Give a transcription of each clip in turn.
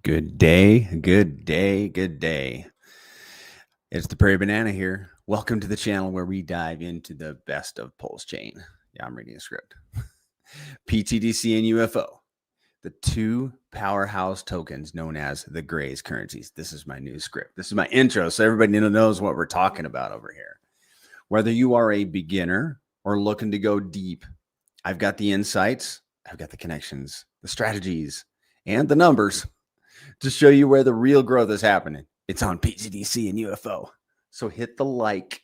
Good day, good day, good day. It's the Prairie Banana here. Welcome to the channel where we dive into the best of PulseChain. Yeah, I'm reading a script. pTGC and UFO, the two powerhouse tokens known as the Grays currencies. This is my new script. This is my intro, so everybody knows what we're talking about over here. Whether you are a beginner or looking to go deep, I've got the insights, I've got the connections, the strategies, and the numbers to show you where the real growth is happening. It's on pTGC and UFO. So hit the like,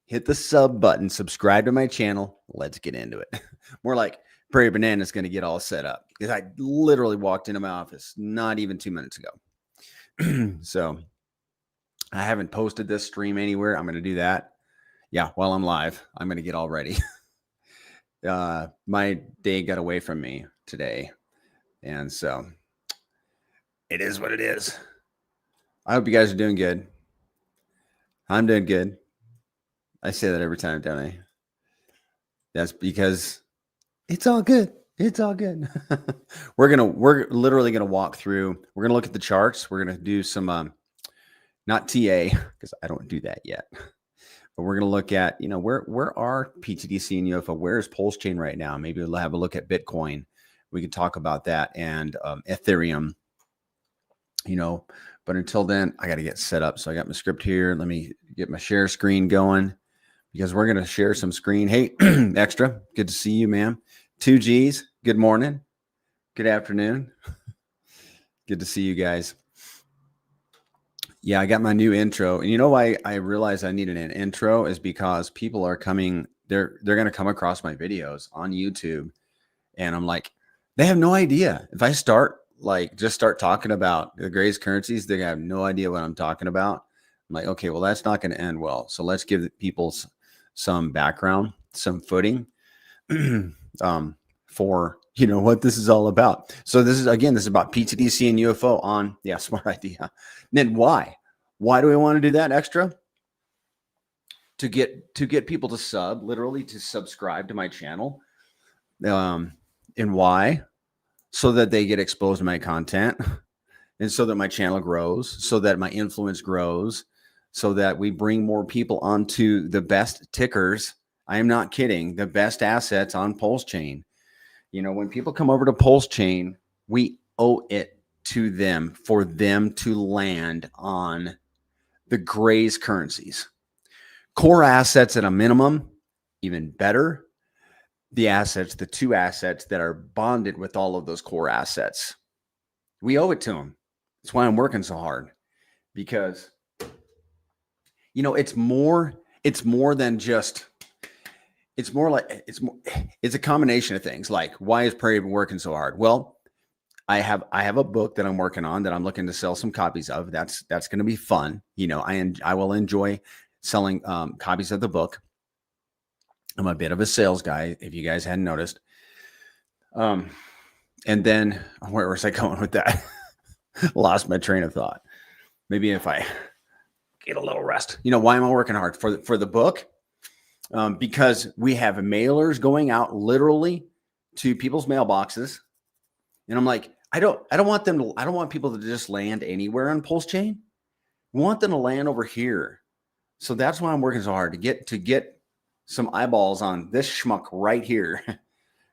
hit the sub button, subscribe to my channel. Let's get into it. More like Prairie Banana is going to get all set up because I literally walked into my office not even 2 minutes ago. So I haven't posted this stream anywhere. I'm going to do that. Yeah, while I'm live, I'm going to get all ready. My day got away from me today. And so it is what it is. I hope you guys are doing good. I'm doing good. I say that every time, don't I? That's because it's all good. It's all good. We're literally gonna walk through. We're gonna look at the charts. We're gonna do some not TA because I don't do that yet. But we're gonna look at where are pTGC and UFO? Where is PulseChain right now? Maybe we'll have a look at Bitcoin. We can talk about that and Ethereum. But until then, I got to get set up. So I got my script here. Let me get my share screen going because we're going to share some screen. Hey, Extra, good to see you, man. 2Gs, good morning. Good afternoon. Good to see you guys. Yeah, I got my new intro. And you know why I realized I needed an intro is because people are coming. They're going to come across my videos on YouTube. And I'm like, they have no idea. If I start talking about the Grays currencies, they have no idea what I'm talking about. I'm like, okay, well, that's not going to end well. So let's give people some background, some footing for, what this is all about. So this is about pTGC and UFO on, smart idea. And then why do we want to do that extra? To get people to literally to subscribe to my channel. And why? So that they get exposed to my content and so that my channel grows, so that my influence grows, so that we bring more people onto the best tickers. I am not kidding. The best assets on PulseChain. When people come over to PulseChain, we owe it to them for them to land on the Grays currencies. Core assets at a minimum, even better. The two assets that are bonded with all of those core assets. We owe it to them. That's why I'm working so hard, because, it's more than just, it's a combination of things. Like, why is Prairie working so hard? Well, I have a book that I'm working on that I'm looking to sell some copies of. That's going to be fun. I will enjoy selling copies of the book. I'm a bit of a sales guy, if you guys hadn't noticed. And then where was I going with that? Lost my train of thought. Maybe if I get a little rest. Why am I working hard for the book? Because we have mailers going out literally to people's mailboxes. And I'm like, I don't want people to just land anywhere on PulseChain. We want them to land over here. So that's why I'm working so hard to get some eyeballs on this schmuck right here,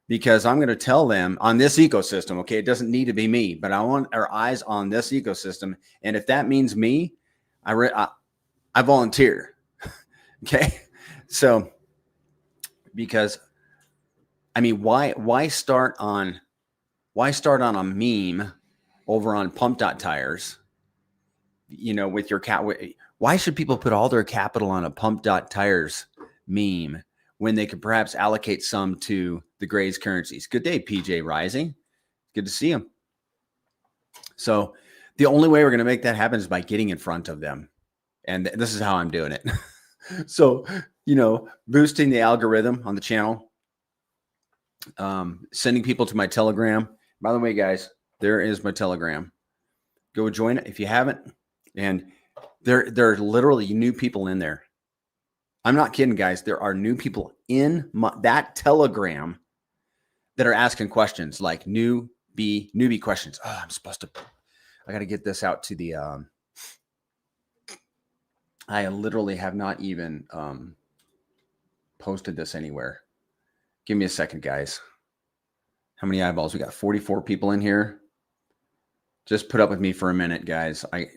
because I'm going to tell them on this ecosystem. Okay. It doesn't need to be me, but I want our eyes on this ecosystem. And if that means me, I volunteer. Okay. So, because why start on a meme over on pump.tires, with your why should people put all their capital on a pump.tires meme when they could perhaps allocate some to the Grays currencies? Good day, PJ Rising. Good to see him. So the only way we're going to make that happen is by getting in front of them. And this is how I'm doing it. So, boosting the algorithm on the channel, sending people to my Telegram. By the way, guys, there is my Telegram. Go join it if you haven't. And there are literally new people in there. I'm not kidding, guys. There are new people in that Telegram that are asking questions like newbie questions. Oh, I got to get this out to the, I literally have not even posted this anywhere. Give me a second, guys. How many eyeballs? We got 44 people in here. Just put up with me for a minute, guys. I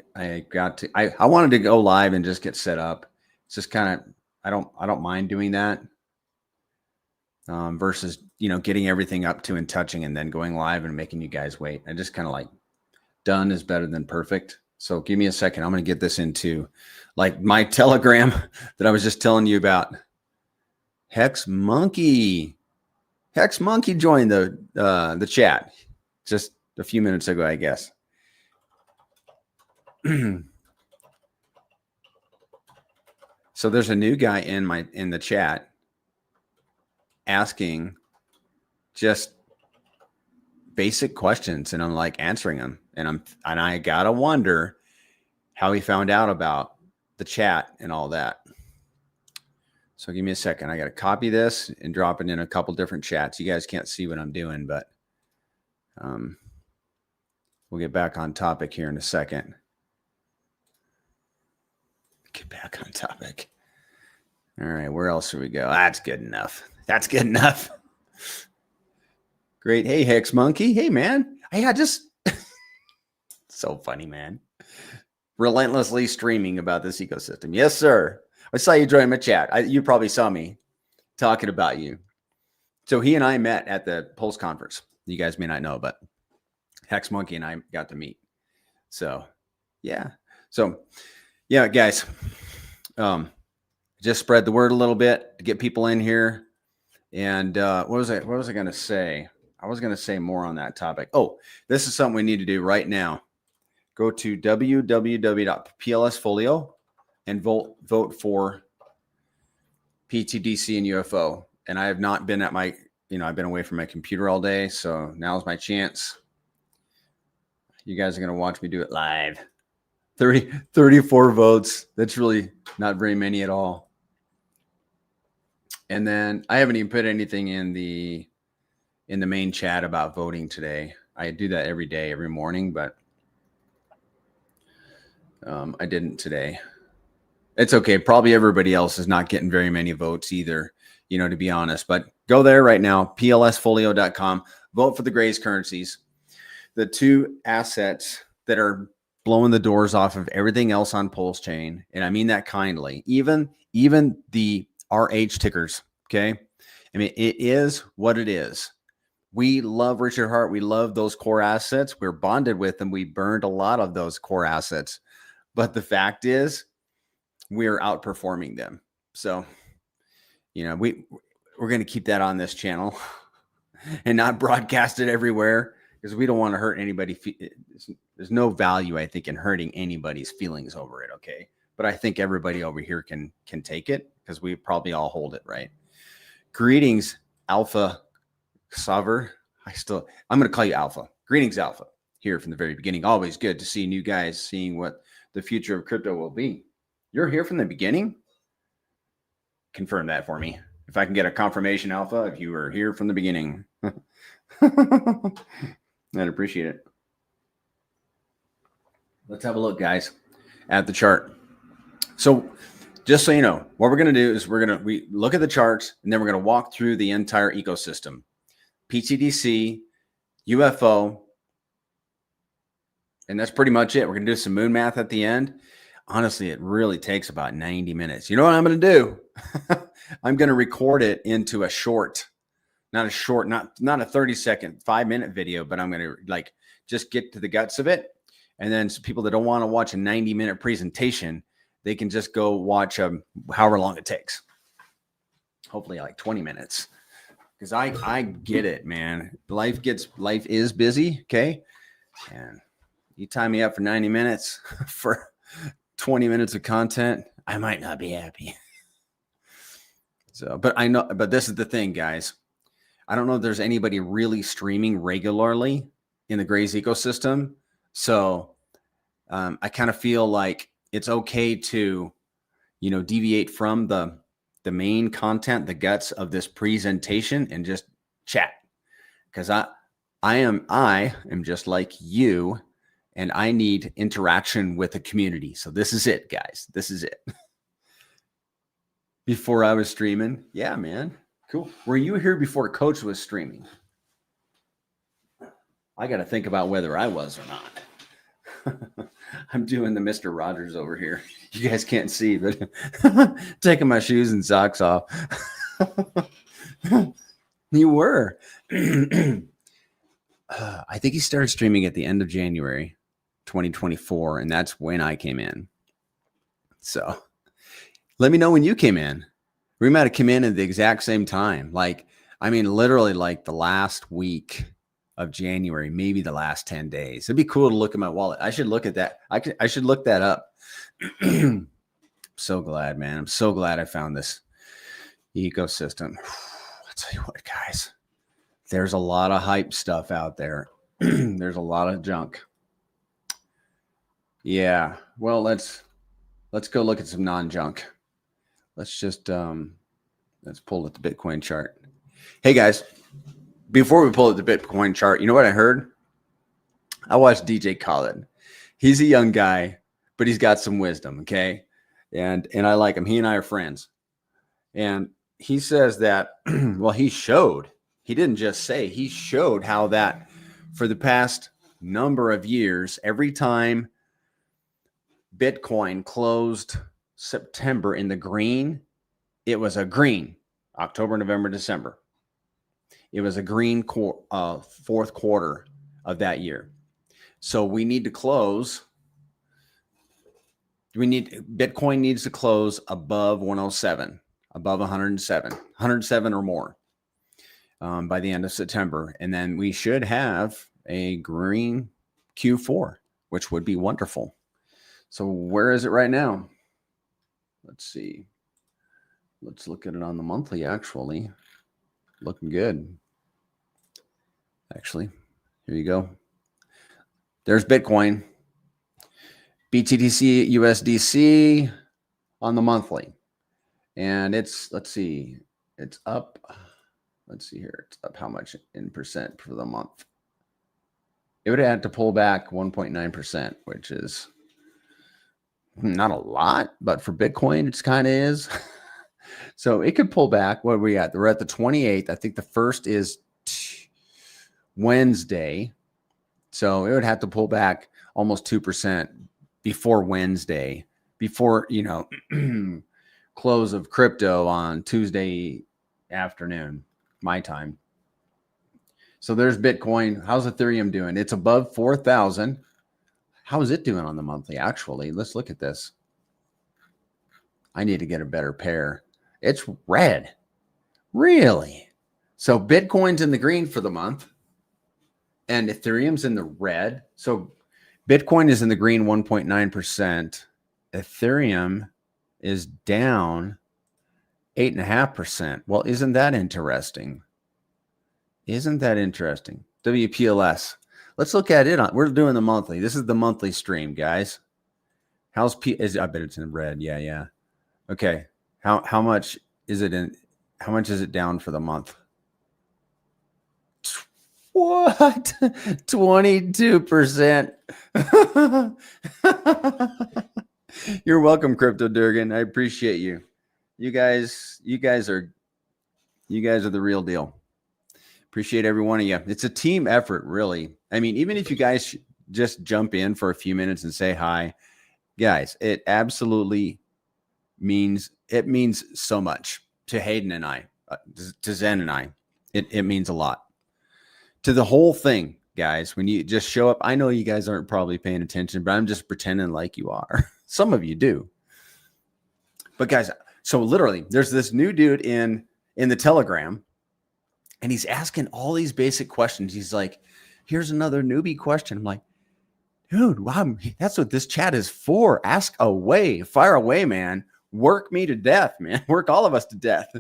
wanted to go live and just get set up. It's just kind of, I don't mind doing that. Versus, getting everything up to and touching and then going live and making you guys wait. I just kind of like done is better than perfect. So give me a second. I'm going to get this into like my Telegram that I was just telling you about. Hex Monkey joined the chat just a few minutes ago, I guess. So there's a new guy in the chat asking just basic questions, and I'm like answering them, and I gotta wonder how he found out about the chat and all that. So give me a second. I got to copy this and drop it in a couple different chats. You guys can't see what I'm doing, but we'll get back on topic here in a second. Get back on topic. All right, where else should we go? That's good enough. That's good enough. Great. Hey, Hex Monkey. Hey, man. I just so funny, man. Relentlessly streaming about this ecosystem. Yes, sir. I saw you join my chat. You probably saw me talking about you. So he and I met at the Pulse conference. You guys may not know, but Hex Monkey and I got to meet. So, yeah. So, yeah, guys, just spread the word a little bit to get people in here. And what was I going to say? I was going to say more on that topic. Oh, this is something we need to do right now. Go to www.plsfolio and vote for pTGC and UFO. And I have not been at my, I've been away from my computer all day. So now's my chance. You guys are going to watch me do it live. 34 votes. That's really not very many at all. And then I haven't even put anything in the main chat about voting today. I do that every day, every morning, but I didn't today. It's okay. Probably everybody else is not getting very many votes either, to be honest. But go there right now, plsfolio.com. Vote for the Grays currencies. The two assets that are blowing the doors off of everything else on PulseChain, and I mean that kindly. Even the RH tickers, okay? I mean, it is what it is. We love Richard Hart. We love those core assets. We're bonded with them. We burned a lot of those core assets. But the fact is, we're outperforming them. So, we're going to keep that on this channel and not broadcast it everywhere because we don't want to hurt anybody. There's no value, I think, in hurting anybody's feelings over it, okay? But I think everybody over here can take it because we probably all hold it, right? Greetings, Alpha Saver. I'm going to call you Alpha. Greetings, Alpha. Here from the very beginning. Always good to see new guys, seeing what the future of crypto will be. You're here from the beginning? Confirm that for me. If I can get a confirmation, Alpha, if you were here from the beginning. I'd appreciate it. Let's have a look, guys, at the chart. So just so you know, what we're going to do is we look at the charts, and then we're going to walk through the entire ecosystem. pTGC, UFO, and that's pretty much it. We're going to do some moon math at the end. Honestly, it really takes about 90 minutes. You know what I'm going to do? I'm going to record it into a short, not a 30-second, 5-minute video, but I'm going to just get to the guts of it. And then some people that don't want to watch a 90-minute presentation, they can just go watch however long it takes. Hopefully like 20 minutes. Because I get it, man. Life is busy, okay? And you tie me up for 90 minutes for 20 minutes of content, I might not be happy. So, but this is the thing, guys. I don't know if there's anybody really streaming regularly in the Grays ecosystem. So I kind of feel like it's okay to, deviate from the main content, the guts of this presentation, and just chat. Because I am just like you, and I need interaction with the community. So this is it, guys. This is it. Before I was streaming. Yeah, man. Cool. Were you here before Coach was streaming? I got to think about whether I was or not. I'm doing the Mr. Rogers over here. You guys can't see, but taking my shoes and socks off. You were. I think he started streaming at the end of January 2024, and that's when I came in. So let me know when you came in. We might have come in at the exact same time. Like, I mean, literally like the last week of January, maybe the last 10 days. It'd be cool to look at my wallet. I should look at that. I should look that up. So glad, man. I'm so glad I found this ecosystem. I'll tell you what, guys, there's a lot of hype stuff out there. There's a lot of junk. Yeah. Well, let's go look at some non-junk. Let's just let's pull at the Bitcoin chart. Hey guys, before we pull at the Bitcoin chart, you know what I heard? I watched DJ Khaled. He's a young guy, but he's got some wisdom, okay? And I like him. He and I are friends. And he says that, well, he didn't just say, he showed how that for the past number of years, every time Bitcoin closed September in the green, it was a green. October, November, December. It was a green fourth quarter of that year. So we need to close. Bitcoin needs to close above 107, above 107 or more by the end of September. And then we should have a green Q4, which would be wonderful. So where is it right now? Let's see. Let's look at it on the monthly, actually. Looking good. Actually, here you go. There's Bitcoin. BTTC, USDC on the monthly. And it's, let's see, it's up. Let's see here. It's up how much in percent for the month? It would have had to pull back 1.9%, which is not a lot, but for Bitcoin, it's kind of is. So it could pull back. What are we at? We're at the 28th. I think the first is Wednesday. So it would have to pull back almost 2% before Wednesday, before, close of crypto on Tuesday afternoon, my time. So there's Bitcoin. How's Ethereum doing? It's above 4,000. How is it doing on the monthly? Actually, let's look at this. I need to get a better pair. It's red. Really? So Bitcoin's in the green for the month and Ethereum's in the red. So Bitcoin is in the green 1.9%. Ethereum is down 8.5%. Well, isn't that interesting? Isn't that interesting? WPLS. Let's look at it. We're doing the monthly. This is the monthly stream, guys. How's I bet it's in red. Yeah. Okay. How much is it in? How much is it down for the month? What? 22%. You're welcome, Crypto Durgan. I appreciate you. You guys are the real deal. Appreciate every one of you. It's a team effort, really. I mean, even if you guys just jump in for a few minutes and say hi, guys, it absolutely means so much to Hayden and I, to Zen and I. It means a lot to the whole thing, guys. When you just show up, I know you guys aren't probably paying attention, but I'm just pretending like you are. Some of you do. But guys, so literally, there's this new dude in the Telegram. And he's asking all these basic questions. He's like, here's another newbie question. I'm like, dude, wow, that's what this chat is for. Ask away, fire away, man. Work me to death, man. Work all of us to death.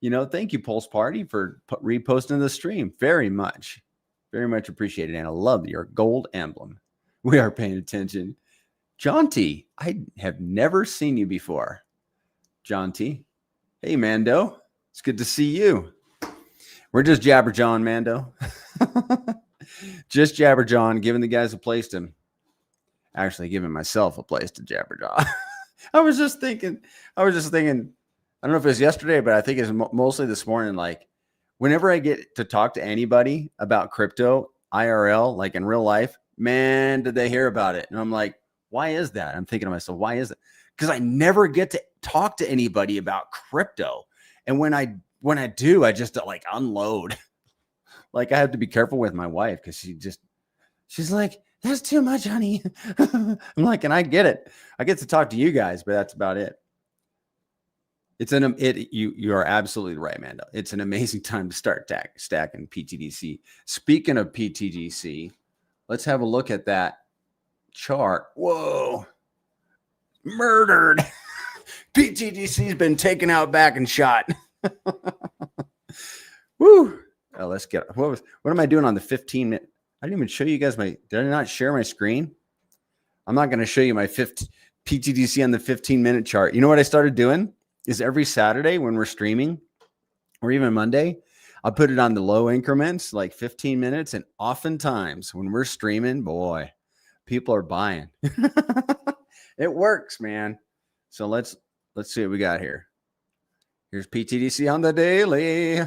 Thank you, Pulse Party, for reposting the stream. Very much appreciated. And I love your gold emblem. We are paying attention. John T, I have never seen you before. John T. Hey, Mando. It's good to see you. We're just Jabber John, Mando. Just Jabber John, giving the guys a place to actually giving myself a place to jabberjaw. I was just thinking, I don't know if it was yesterday, but I think it's mostly this morning. Like, whenever I get to talk to anybody about crypto IRL, like in real life, man, did they hear about it? And I'm like, why is that? I'm thinking to myself, why is it? Because I never get to talk to anybody about crypto. And when I do, I just like unload. Like, I have to be careful with my wife because she's like, that's too much, honey. I'm like, and I get it. I get to talk to you guys, but that's about it. You are absolutely right, Amanda. It's an amazing time to start stacking pTGC. Speaking of pTGC, let's have a look at that chart. Whoa, murdered. pTGC's been taken out back and shot. Woo. Oh, let's get what am I doing on the 15-minute? I didn't even show you guys did I not share my screen? I'm not going to show you my pTGC on the 15-minute chart. You know what I started doing is every Saturday when we're streaming, or even Monday, I'll put it on the low increments, like 15 minutes. And oftentimes when we're streaming, boy, people are buying. It works, man. So let's see what we got here. Here's pTGC on the daily.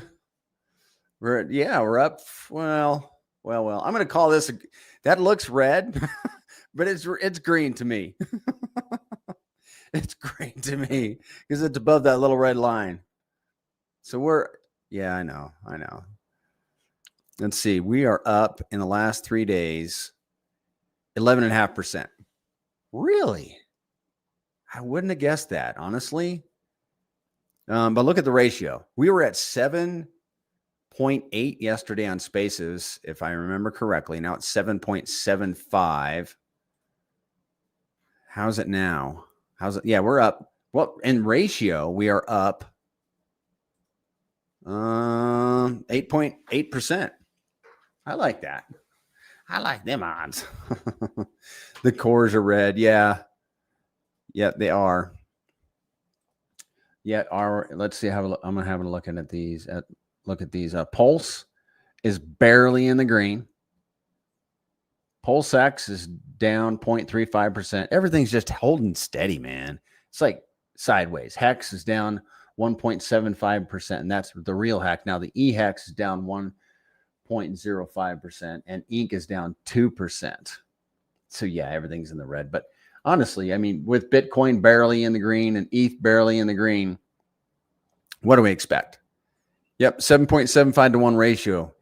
We're up. Well. I'm going to call this that looks red, but it's green to me. It's green to me because it's above that little red line. So I know. Let's see. We are up in the last 3 days, 11.5%. Really? I wouldn't have guessed that, honestly. But look at the ratio. We were at 7.8 yesterday on Spaces, if I remember correctly. Now it's 7.75. How's it now? Yeah, we're up. Well, in ratio, we are up 8.8%. I like that. I like them odds. The cores are red. Yeah, they are. Let's see how I'm gonna have a look at these. Look at these. Pulse is barely in the green. Pulse X is down 0.35%. Everything's just holding steady, man. It's like sideways. Hex is down 1.75%, and that's the real hack. Now the eHex is down 1.05%, and Ink is down 2%. So yeah, everything's in the red. But honestly, I mean, with Bitcoin barely in the green and ETH barely in the green, what do we expect? Yep, 7.75 to 1 ratio.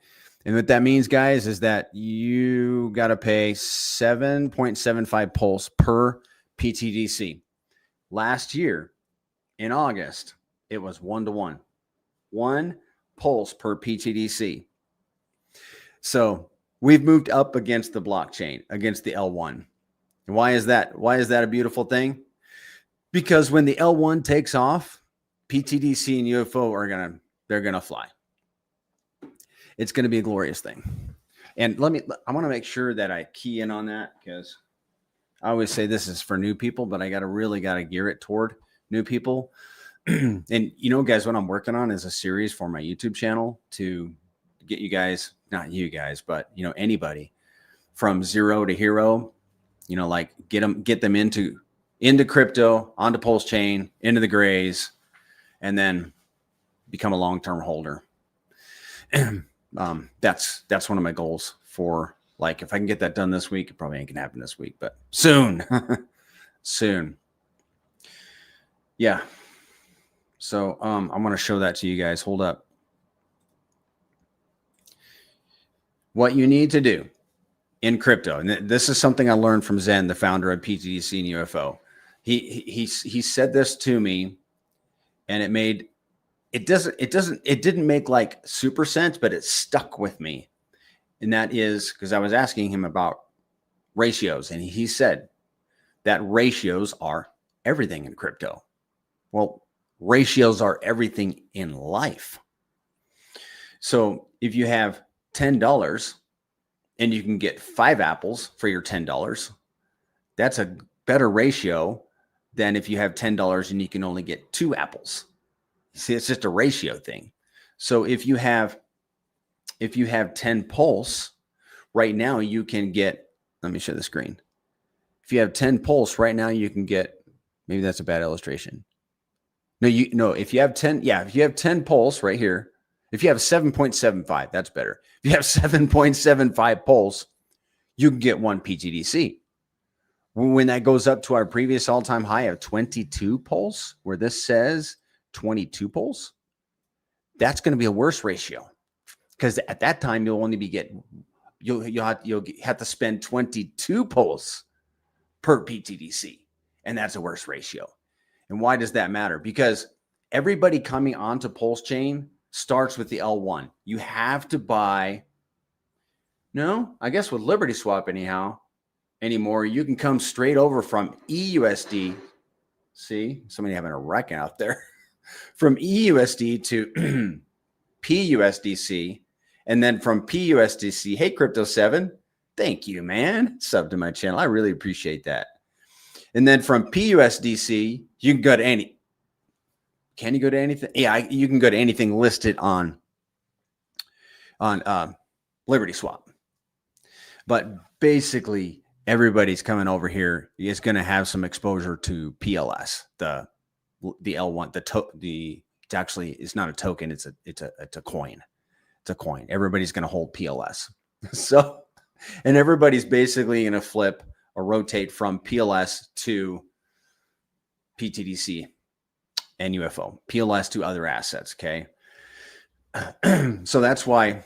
And what that means, guys, is that you got to pay 7.75 pulse per pTGC. Last year, in August, it was 1-to-1. 1 pulse per pTGC. So we've moved up against the blockchain, against the L1. And why is that? Why is that a beautiful thing? Because when the L1 takes off, pTGC and UFO they're gonna fly. It's going to be a glorious thing. And I want to make sure that I key in on that, because I always say this is for new people, but I really got to gear it toward new people. And guys, what I'm working on is a series for my YouTube channel to get you guys, not you guys, but anybody from zero to hero, like get them into crypto, onto PulseChain, into the grays, and then become a long-term holder. That's one of my goals for, like, if I can get that done this week. It probably ain't gonna happen this week, but soon. Soon. Yeah. So I'm gonna show that to you guys. Hold up. What you need to do in crypto, and this is something I learned from Zen, the founder of pTGC and UFO. He said this to me, and it didn't make like super sense, but it stuck with me. And that is because I was asking him about ratios, and he said that ratios are everything in crypto. Well, ratios are everything in life. So if you have $10 and you can get 5 apples for your $10, that's a better ratio than if you have $10 and you can only get 2 apples. See, it's just a ratio thing. So if you have 10 pulse right now, you can get, let me show the screen. If you have 10 pulse right now, you can get, maybe that's a bad illustration. No, if you have 10, if you have 10 pulse right here, if you have 7.75, that's better. If you have 7.75 pulse, you can get 1 pTGC. When that goes up to our previous all-time high of 22 pulse, where this says 22 pulse, that's going to be a worse ratio, because at that time you'll only be getting, you'll have to spend 22 pulse per pTGC, and that's a worse ratio. And why does that matter? Because everybody coming onto PulseChain starts with the L1. You have to buy, no, I guess with Liberty Swap anyhow, anymore, you can come straight over from EUSD. See, somebody having a wreck out there. From EUSD to PUSDC, and then from PUSDC, hey, Crypto7, thank you, man. Sub to my channel. I really appreciate that. And then from PUSDC, you can go to any. Can you go to anything? Yeah, you can go to anything listed on Liberty Swap. But basically, everybody's coming over here is going to have some exposure to PLS, the L1, it's actually, it's not a token, it's a coin. It's a coin. Everybody's going to hold PLS. So, and everybody's basically going to flip or rotate from PLS to pTGC and UFO, PLS to other assets. Okay. So that's why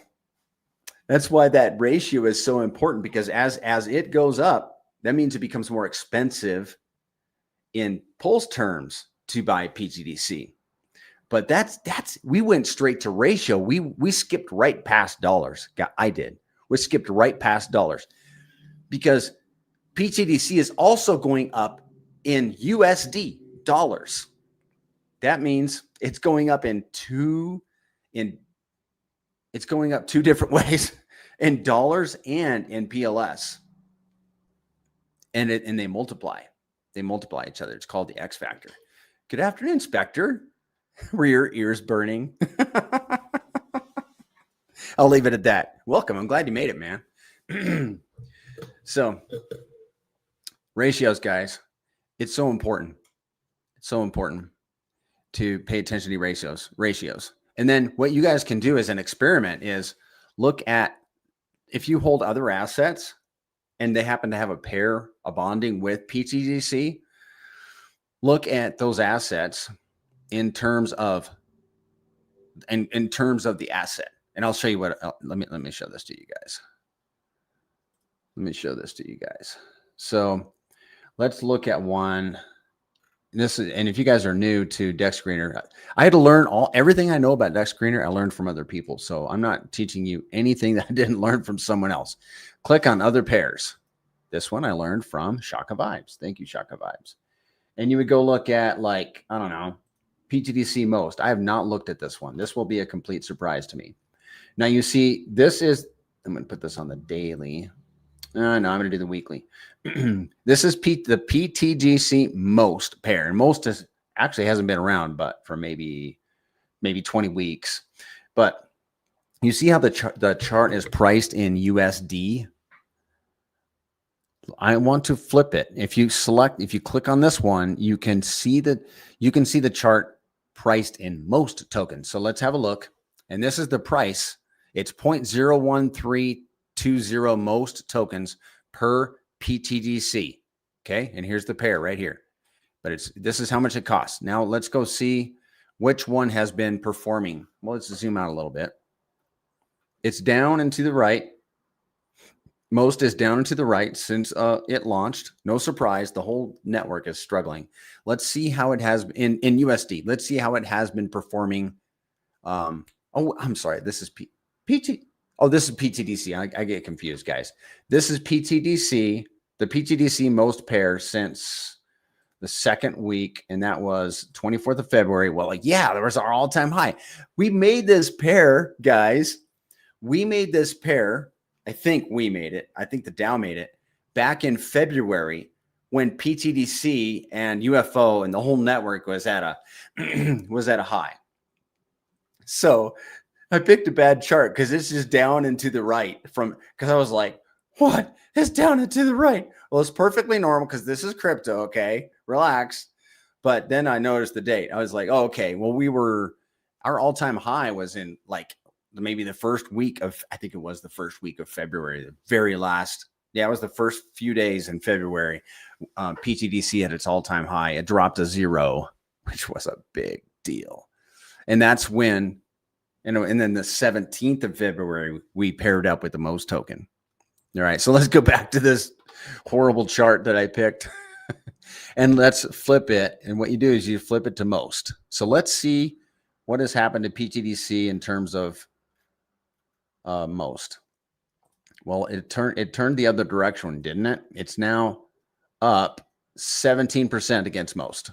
that ratio is so important, because as it goes up, that means it becomes more expensive in Pulse terms to buy pTGC. But we went straight to ratio. We skipped right past dollars. I did. We skipped right past dollars, because pTGC is also going up in USD dollars. That means it's going up it's going up two different ways, in dollars and in PLS. And they multiply. They multiply each other. It's called the X factor. Good afternoon, Spectre. Were your ears burning? I'll leave it at that. Welcome. I'm glad you made it, man. So, ratios, guys. It's so important. It's so important to pay attention to ratios. And then what you guys can do as an experiment is look at, if you hold other assets and they happen to have a bonding with pTGC, look at those assets in terms of the asset. And I'll show you what, let me show this to you guys. Let me show this to you guys. So let's look at one. And if you guys are new to Dex Screener, I had to learn everything I know about Dex Screener. I learned from other people. So I'm not teaching you anything that I didn't learn from someone else. Click on other pairs. This one I learned from Shaka Vibes. Thank you, Shaka Vibes. And you would go look at, like, I don't know, pTGC most. I have not looked at this one. This will be a complete surprise to me. Now you see, this is, I'm going to put this on the daily. No, I'm going to do the weekly. This is the pTGC most pair. And most actually hasn't been around, but for maybe 20 weeks. But you see how the chart is priced in USD? I want to flip it. If you click on this one, you can see the chart priced in most tokens. So let's have a look. And this is the price. It's 0.01320 most tokens per pTGC. Okay. And here's the pair right here. But this is how much it costs. Now let's go see which one has been performing. Well, let's zoom out a little bit. It's down and to the right. Most is down and to the right since it launched. No surprise, the whole network is struggling. Let's see how it has in USD. Let's see how it has been performing. Oh, I'm sorry. This is this is pTGC. I get confused, guys. This is pTGC, the pTGC most pair since the second week, and that was 24th of February. Well, that was our all-time high. We made this pair, guys. We made this pair. I think we made it. I think the DAO made it back in February, when pTGC and UFO and the whole network was at a high. So I picked a bad chart because it's just down and to the right because I was like, what? It's down and to the right. Well, it's perfectly normal because this is crypto. Okay, relax. But then I noticed the date. I was like, oh, okay. Well, our all-time high was in like maybe the first week of, I think it was the first week of February, the very last. Yeah, it was the first few days in February. PTDC at its all-time high. It dropped to 0, which was a big deal. And that's when, and then the 17th of February, we paired up with the most token. All right, so let's go back to this horrible chart that I picked. And let's flip it. And what you do is you flip it to most. So let's see what has happened to PTDC in terms of most. Well, it turned the other direction, didn't it? It's now up 17% against most.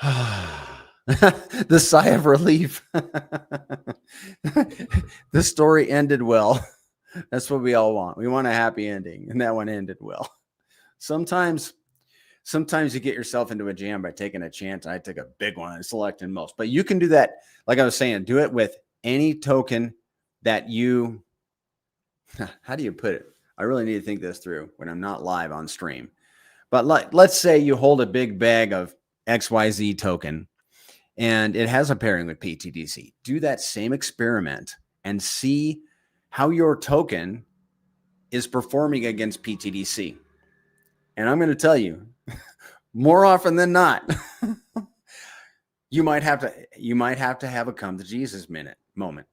The sigh of relief. The story ended well. That's what we all want. We want a happy ending, and that one ended well. Sometimes you get yourself into a jam by taking a chance. I took a big one and selecting most, but you can do that. Like I was saying, do it with any token that you, how do you put it? I really need to think this through when I'm not live on stream. But let's say you hold a big bag of XYZ token and it has a pairing with PTDC. Do that same experiment and see how your token is performing against PTDC. And I'm going to tell you, more often than not, you might have to have a come to Jesus moment.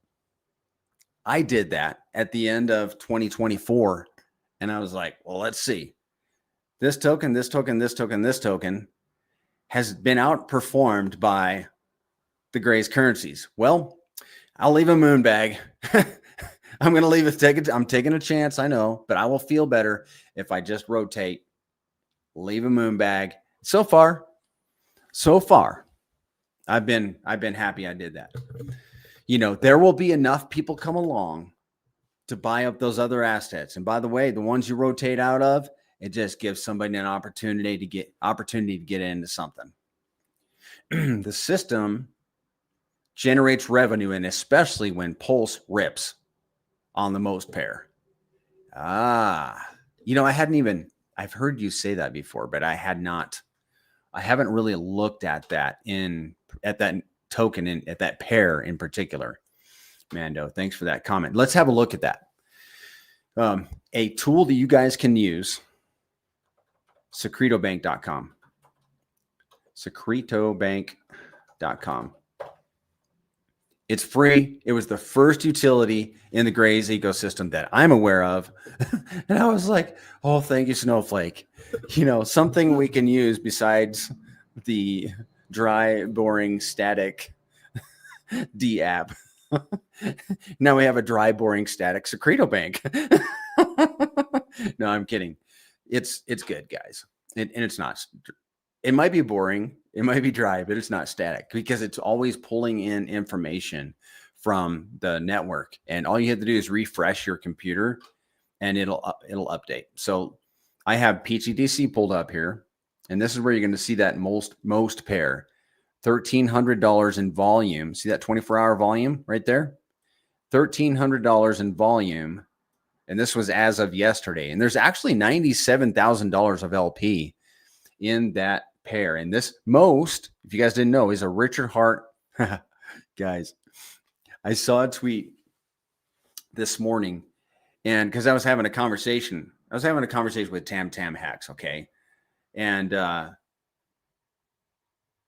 I did that at the end of 2024, and I was like, well, let's see. This token has been outperformed by the Gray's currencies. Well, I'll leave a moon bag. I'm going to leave it. I'm taking a chance, I know, but I will feel better if I just rotate, leave a moon bag. So far, I've been happy I did that. There will be enough people come along to buy up those other assets. And by the way, the ones you rotate out of, it just gives somebody an opportunity to get into something. The system generates revenue, and especially when Pulse rips on the most pair. I've heard you say that before, but I haven't really looked at that at that token at that pair in particular. Mando, thanks for that comment. Let's have a look at that. A tool that you guys can use, secretobank.com. Secretobank.com. It's free. It was the first utility in the Grays ecosystem that I'm aware of. And I was like, oh, thank you, Snowflake. Something we can use besides the dry, boring, static D app. Now we have a dry, boring, static Secreto Bank. No, I'm kidding. It's good, guys. And it's not. It might be boring. It might be dry, but it's not static because it's always pulling in information from the network. And all you have to do is refresh your computer and it'll update. So I have PTDC pulled up here, and this is where you're going to see that most pair, $1,300 in volume. See that 24-hour volume right there? $1,300 in volume. And this was as of yesterday. And there's actually $97,000 of LP in that pair. And this most, if you guys didn't know, is a Richard Hart. Guys, I saw a tweet this morning, and because I was having a conversation with Tam Hacks, okay? And I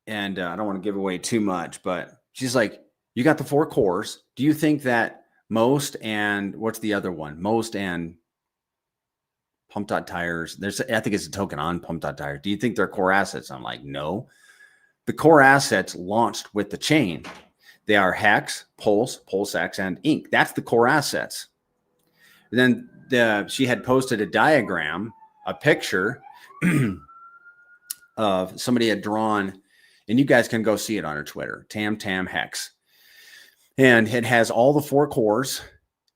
don't want to give away too much, but she's like, you got the 4 cores. Do you think that most and what's the other one? Most and Pump.Tires. I think it's a token on Pump.Tire. Do you think they're core assets? I'm like, no. The core assets launched with the chain. They are Hex, Pulse, PulseX, and Ink. That's the core assets. And then she had posted a diagram, a picture of somebody had drawn, and you guys can go see it on her Twitter, Tam Hex. And it has all the 4 cores.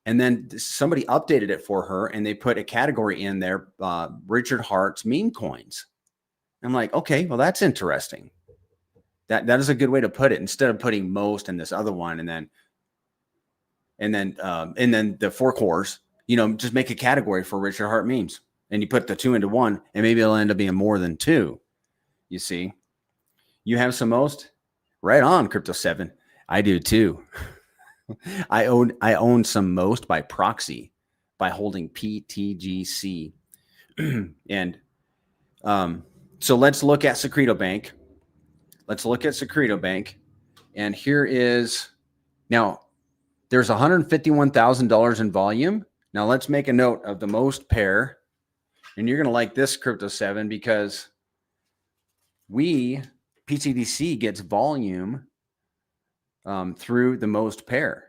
And then somebody updated it for her, and they put a category in there, Richard Hart's meme coins. I'm like, okay, well, that's interesting. That is a good way to put it, instead of putting most and this other one, and then the 4 cores, just make a category for Richard Hart memes. and you put the 2 into 1, and maybe it'll end up being more than 2. You see, you have some most right on, Crypto 7. I do too. I own some most by proxy by holding pTGC. And so let's look at Secreto Bank. And here is, now there's $151,000 in volume. Now let's make a note of the most pair. And you're going to like this, Crypto 7, because pTGC gets volume through the most pair.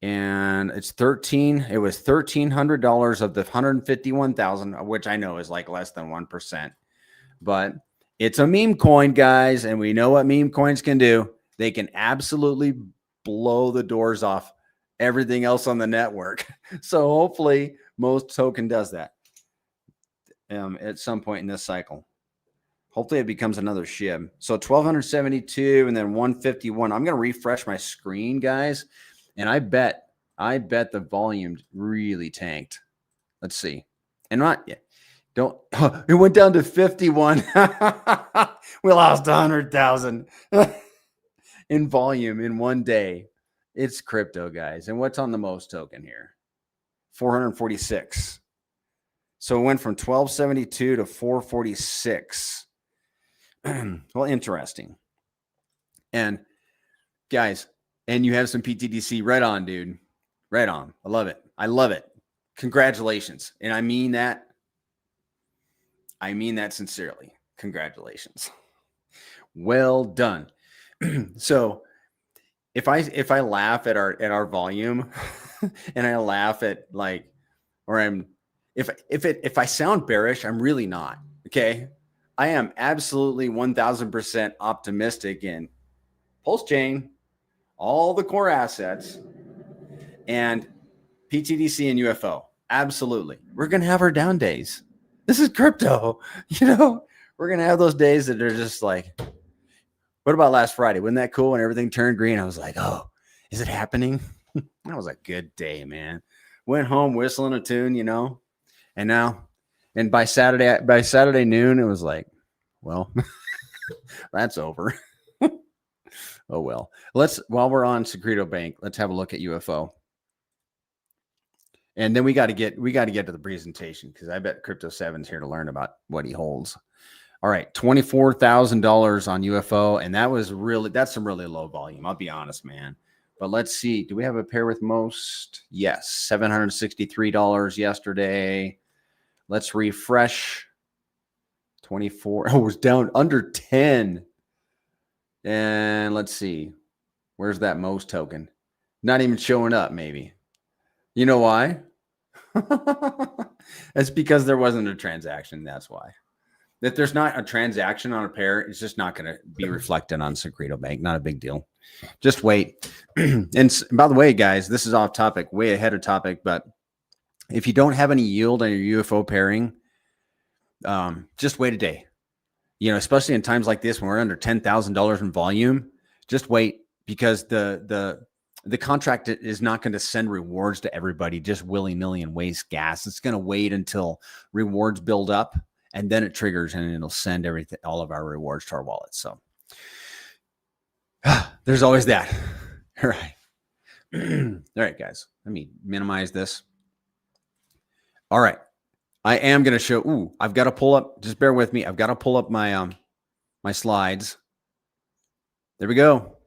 And it was $1,300 of the 151,000, which I know is like less than 1%. But it's a meme coin, guys, and we know what meme coins can do. They can absolutely blow the doors off everything else on the network. So hopefully most token does that at some point in this cycle. Hopefully it becomes another SHIB. So 1,272 and then 151. I'm going to refresh my screen, guys. And I bet the volume really tanked. Let's see. And not yet. It went down to 51. We lost 100,000 in volume in one day. It's crypto, guys. And what's on the most token here? 446. So it went from 1272 to 446. Well, interesting. And guys, and you have some pTGC. Right on, dude. Right on. I love it. Congratulations. And I mean that sincerely. Congratulations. Well done. So if I laugh at our volume and I laugh at if I sound bearish, I'm really not. Okay. I am absolutely 1000% optimistic in PulseChain, all the core assets, and pTGC and UFO. Absolutely. We're going to have our down days. This is crypto. We're going to have those days that are just like, what about last Friday? Wasn't that cool when everything turned green? I was like, oh, is it happening? That was a good day, man. Went home whistling a tune, and by Saturday noon, it was like, well, that's over. Oh, well, while we're on Secreto Bank, let's have a look at UFO. And then we got to get to the presentation, because I bet Crypto 7's here to learn about what he holds. All right, $24,000 on UFO, and that's some really low volume. I'll be honest, man. But let's see. Do we have a pair with most? Yes, $763 yesterday. Let's refresh. 24. Oh, it was down under 10. And let's see. Where's that most token? Not even showing up, maybe. You know why? It's because there wasn't a transaction. That's why. If there's not a transaction on a pair, it's just not going to be reflected on Secreto Bank. Not a big deal. Just wait. And by the way, guys, this is off topic, way ahead of topic. But if you don't have any yield on your UFO pairing, just wait a day. Especially in times like this when we're under $10,000 in volume, just wait, because the contract is not going to send rewards to everybody just willy-nilly and waste gas. It's going to wait until rewards build up, and then it triggers and it'll send all of our rewards to our wallet. So there's always that. All right. All right, guys, let me minimize this. All right. I am going to show, I've got to pull up, just bear with me. I've got to pull up my, my slides. There we go.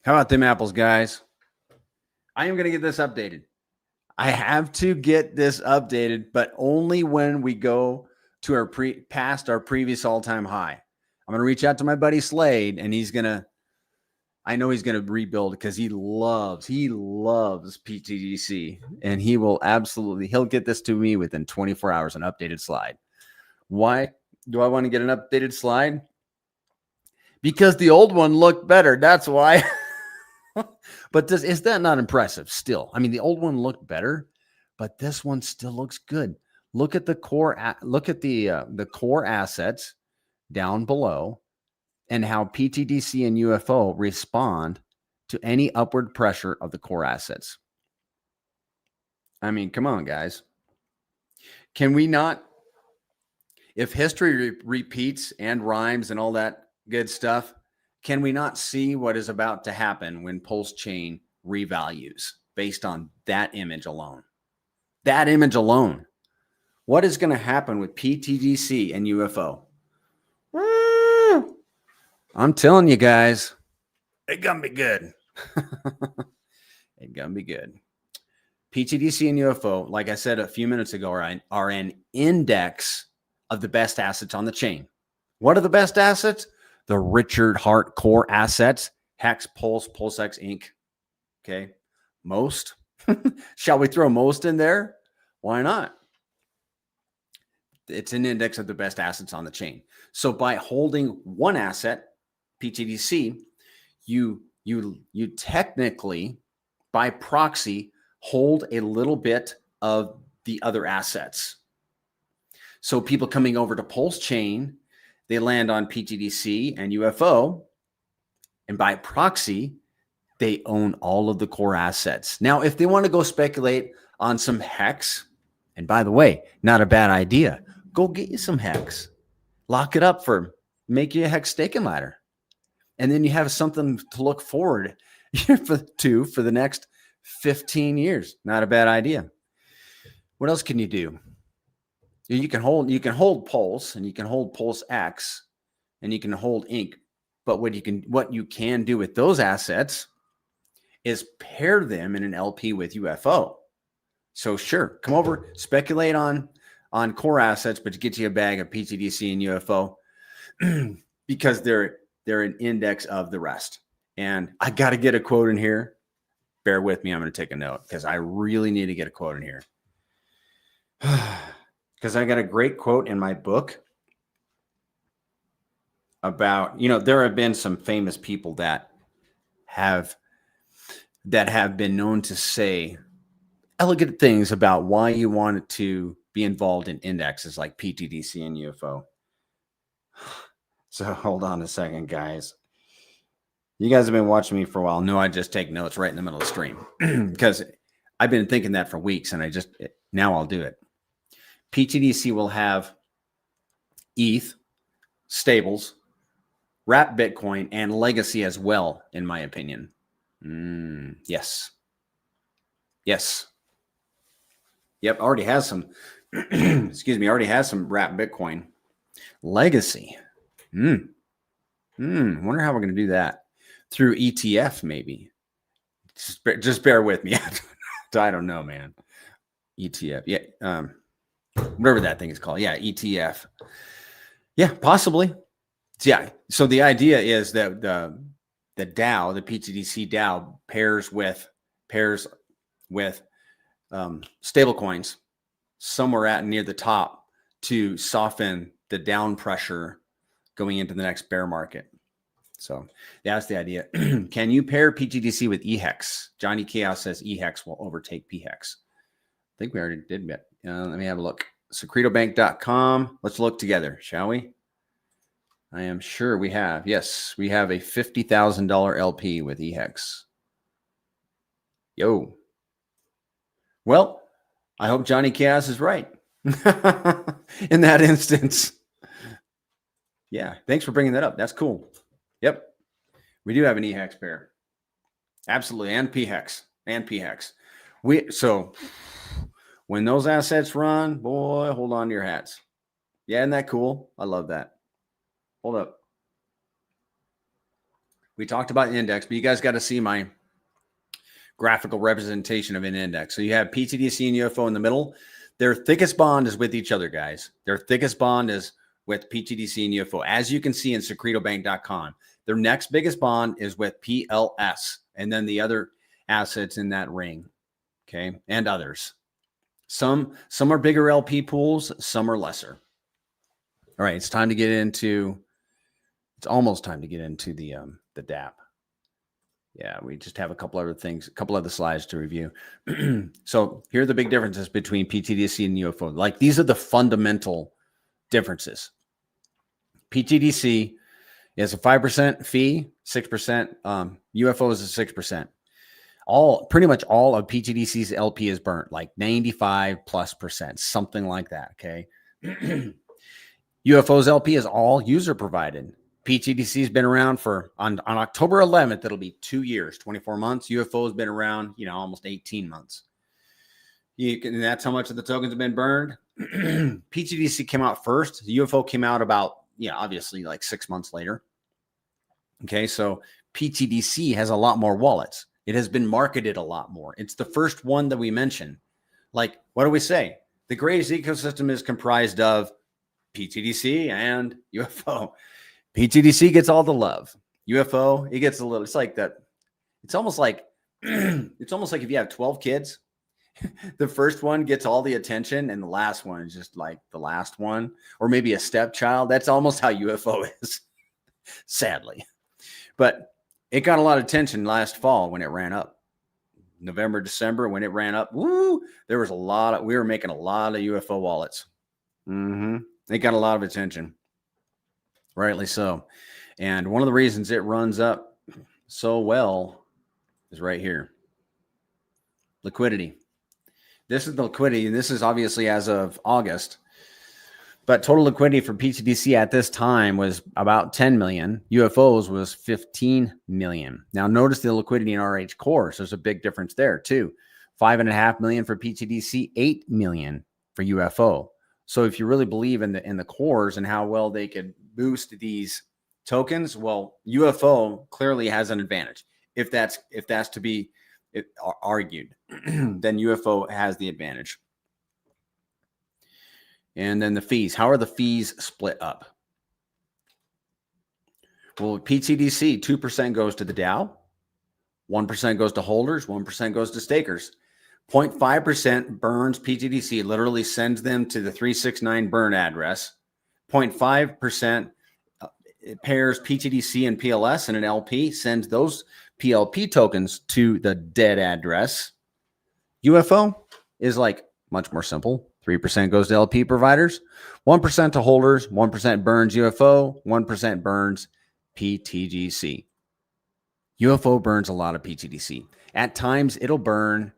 How about them apples, guys? I am going to get this updated. I have to get this updated, but only when we go to past our previous all-time high. I'm going to reach out to my buddy Slade, and I know he's going to rebuild, because he loves pTGC, and he'll get this to me within 24 hours, an updated slide. Why do I want to get an updated slide? Because the old one looked better. That's why. But is that not impressive still? I mean, the old one looked better, but this one still looks good. Look at the core. Look at the core assets down below, and how pTGC and UFO respond to any upward pressure of the core assets. I mean, come on, guys. Can we not If history repeats and rhymes and all that good stuff, can we not see what is about to happen when PulseChain revalues based on that image alone? That image alone. What is going to happen with pTGC and UFO? I'm telling you guys, it's going to be good. It's going to be good. pTGC and UFO, like I said a few minutes ago, are an index of the best assets on the chain. What are the best assets? The Richard Hart core assets, Hex, Pulse, PulseX, Inc. Okay. Most. Shall we throw most in there? Why not? It's an index of the best assets on the chain. So by holding one asset, pTGC, you technically, by proxy, hold a little bit of the other assets. So people coming over to PulseChain, they land on pTGC and UFO, and by proxy, they own all of the core assets. Now, if they want to go speculate on some Hex, and by the way, not a bad idea, go get you some Hex. Lock it up make you a Hex staking ladder. And then you have something to look forward to for the next 15 years. Not a bad idea. What else can you do? You can hold Pulse, and you can hold PulseX, and you can hold Inc. But what you can do with those assets is pair them in an LP with UFO. So sure, come over, speculate on core assets, but get you a bag of pTGC and UFO because they're an index of the rest. And I got to get a quote in here. Bear with me. I'm going to take a note because I really need to get a quote in here. Because I got a great quote in my book about, there have been some famous people that have been known to say elegant things about why you want to be involved in indexes like pTGC and UFO. So hold on a second, guys. You guys have been watching me for a while. No, I just take notes right in the middle of the stream because I've been thinking that for weeks, and now I'll do it. pTGC will have ETH, stables, wrapped Bitcoin, and legacy as well, in my opinion. Yes. Yep, already has some, already has some wrapped Bitcoin. Legacy. Wonder how we're going to do that. Through ETF, maybe. Just bear with me. I don't know, man. ETF. Yeah. Whatever that thing is called. Yeah, ETF. Yeah, possibly. Yeah. So the idea is that the DAO, the pTGC DAO, pairs with stable coins somewhere at near the top to soften the down pressure going into the next bear market. So that's the idea. Can you pair pTGC with eHex? Johnny Chaos says eHex will overtake pHex. I think we already did that. Let me have a look. Secretobank.com. Let's look together, shall we? I am sure we have. Yes, we have a $50,000 LP with eHex. Yo. Well, I hope Johnny Chaos is right in that instance. Yeah, thanks for bringing that up. That's cool. Yep, we do have an eHex pair. Absolutely, and pHex. So when those assets run, boy, hold on to your hats. Yeah, isn't that cool? I love that. Hold up. We talked about index, but you guys got to see my graphical representation of an index. So you have pTGC and UFO in the middle. Their thickest bond is with each other, guys. Their thickest bond is with pTGC and UFO. As you can see in secretobank.com, their next biggest bond is with PLS, and then the other assets in that ring, okay, and others. Some are bigger LP pools, some are lesser. All right, it's almost time to get into the DApp. Yeah, we just have a couple other slides to review. So here are the big differences between pTGC and UFO. Like, these are the fundamental differences. pTGC is a 5% fee, 6%. UFO is a 6%. Pretty much all of pTGC's LP is burnt, like 95+%, something like that. Okay. UFO's LP is all user provided. PTDC has been around for on October 11th. It'll be 2 years, 24 months. UFO has been around, almost 18 months. That's how much of the tokens have been burned. PTDC came out first. The UFO came out about, obviously like 6 months later. Okay, so PTDC has a lot more wallets. It has been marketed a lot more. It's the first one that we mention. Like, what do we say? The greatest ecosystem is comprised of PTDC and UFO. PTDC gets all the love. UFO, it gets a little, it's like that. It's almost like if you have 12 kids, the first one gets all the attention and the last one is just like the last one, or maybe a stepchild. That's almost how UFO is, sadly. But it got a lot of attention last fall when it ran up. November, December, when it ran up, there was we were making a lot of UFO wallets. It got a lot of attention, rightly so. And one of the reasons it runs up so well is right here. Liquidity. This is the liquidity, and this is obviously as of August. But total liquidity for PTDC at this time was about 10 million. UFOs was 15 million. Now notice the liquidity in RH Core. So there's a big difference there too. 5.5 million for PTDC, 8 million for UFO. So if you really believe in the cores and how well they could boost these tokens, well, UFO clearly has an advantage. If that's to be argued, then UFO has the advantage. And then the fees. How are the fees split up? Well, PTDC, 2% goes to the DAO, 1% goes to holders, 1% goes to stakers. 0.5% burns PTDC, literally sends them to the 369 burn address. 0.5% pairs PTDC and PLS, and an LP sends those PLP tokens to the dead address. UFO is like much more simple. 3% goes to LP providers, 1% to holders, 1% burns UFO, 1% burns PTGC. UFO burns a lot of PTDC. At times, it'll burn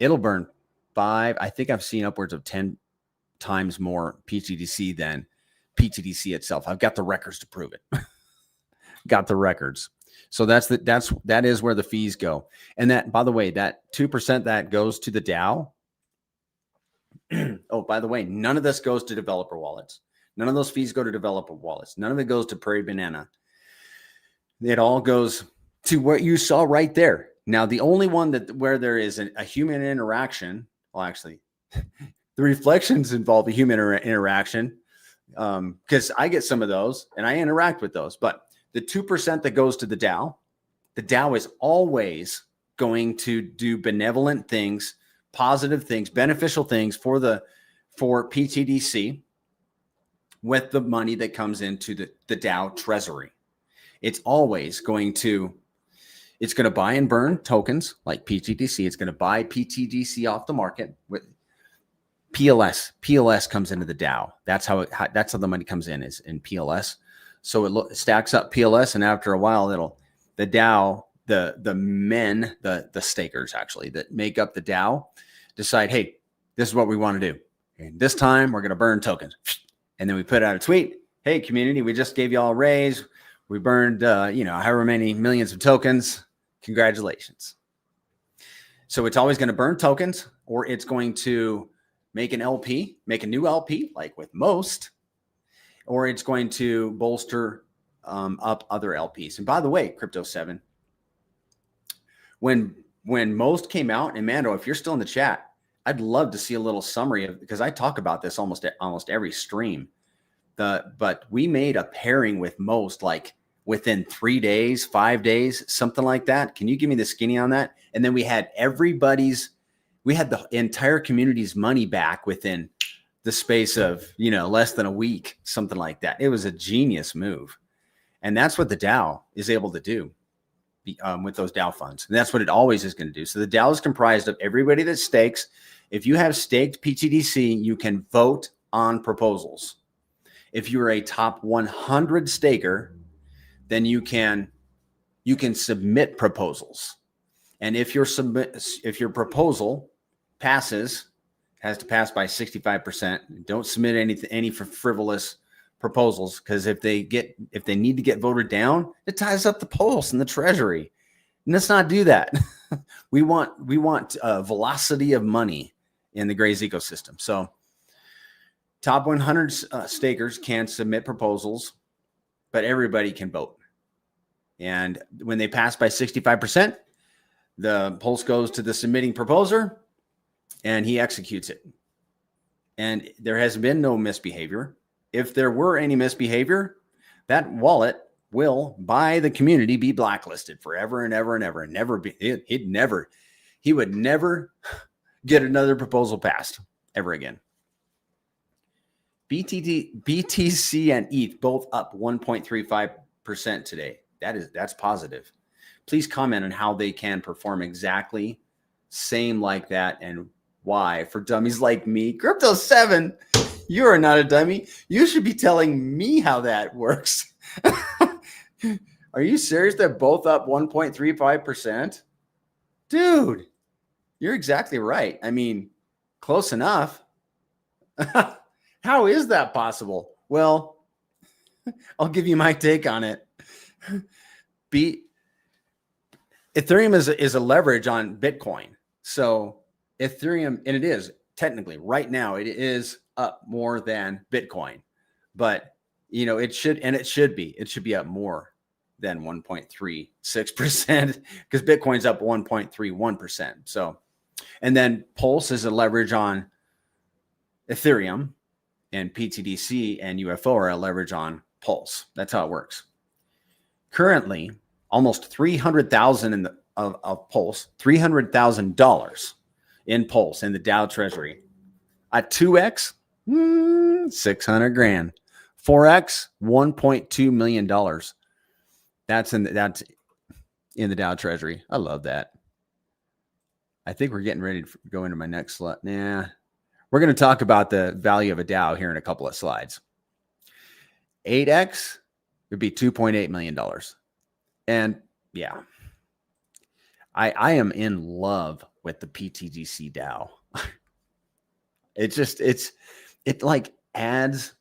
5. I think I've seen upwards of 10 times more PTDC than PTDC itself. I've got the records to prove it. Got the records. So that is where the fees go. And that, by the way, that 2% that goes to the DAO. Oh, by the way, none of this goes to developer wallets. None of those fees go to developer wallets. None of it goes to Prairie Banana. It all goes to what you saw right there. Now, the only one where there is a human interaction, well, actually, the reflections involve a human interaction, because I get some of those and I interact with those. But the 2% that goes to the DAO is always going to do benevolent things, positive things, beneficial things for PTDC with the money that comes into the DAO treasury. It's always going to buy and burn tokens like PTDC. It's going to buy PTGC off the market with PLS. PLS comes into the DAO. That's how the money comes in, is in PLS. So it stacks up PLS, and after a while, the DAO, the stakers actually that make up the DAO decide, hey, this is what we want to do. And this time we're going to burn tokens. And then we put out a tweet. Hey, community, we just gave you all a raise. We burned, however many millions of tokens. Congratulations. So it's always going to burn tokens, or it's going to make a new LP, like with most, or it's going to bolster up other LPs. And by the way, Crypto 7, when most came out, and Mando, if you're still in the chat, I'd love to see a little summary because I talk about this almost every stream. But we made a pairing with most like within 3 days, 5 days, something like that. Can you give me the skinny on that? And then we had the entire community's money back within the space of, less than a week, something like that. It was a genius move. And that's what the DAO is able to do with those DAO funds. And that's what it always is going to do. So the DAO is comprised of everybody that stakes. If you have staked PTDC, you can vote on proposals. If you're a top 100 staker, then you can submit proposals. And if your proposal has to pass by 65%, don't submit any frivolous proposals, because if they need to get voted down, it ties up the Pulse and the Treasury. And let's not do that. we want velocity of money in the Grays ecosystem. So top 100 stakers can submit proposals, but everybody can vote. And when they pass by 65%, the Pulse goes to the submitting proposer and he executes it. And there has been no misbehavior. If there were any misbehavior, that wallet will, by the community, be blacklisted forever and ever and ever, and never be. He would never get another proposal passed ever again. BTC and ETH both up 1.35% today. That's positive. Please comment on how they can perform exactly same like that and why for dummies like me. Crypto 7, you are not a dummy. You should be telling me how that works. Are you serious? They're both up 1.35%? Dude, you're exactly right. I mean, close enough. How is that possible? Well, I'll give you my take on it. Ethereum is a leverage on Bitcoin. So Ethereum, and it is technically right now, it is up more than Bitcoin, but it should be up more than 1.36% because Bitcoin's up 1.31%. So, and then Pulse is a leverage on Ethereum, and pTGC and UFO are a leverage on Pulse. That's how it works. Currently, almost 300,000 of Pulse, $300,000 in Pulse in the Dow Treasury. At 2x, 600 grand. 4x, $1.2 million. That's in the Dow Treasury. I love that. I think we're getting ready to go into my next slide. Nah, we're going to talk about the value of a Dow here in a couple of slides. 8x would be $2.8 million. And yeah, I am in love with the pTGC Dow. It like adds.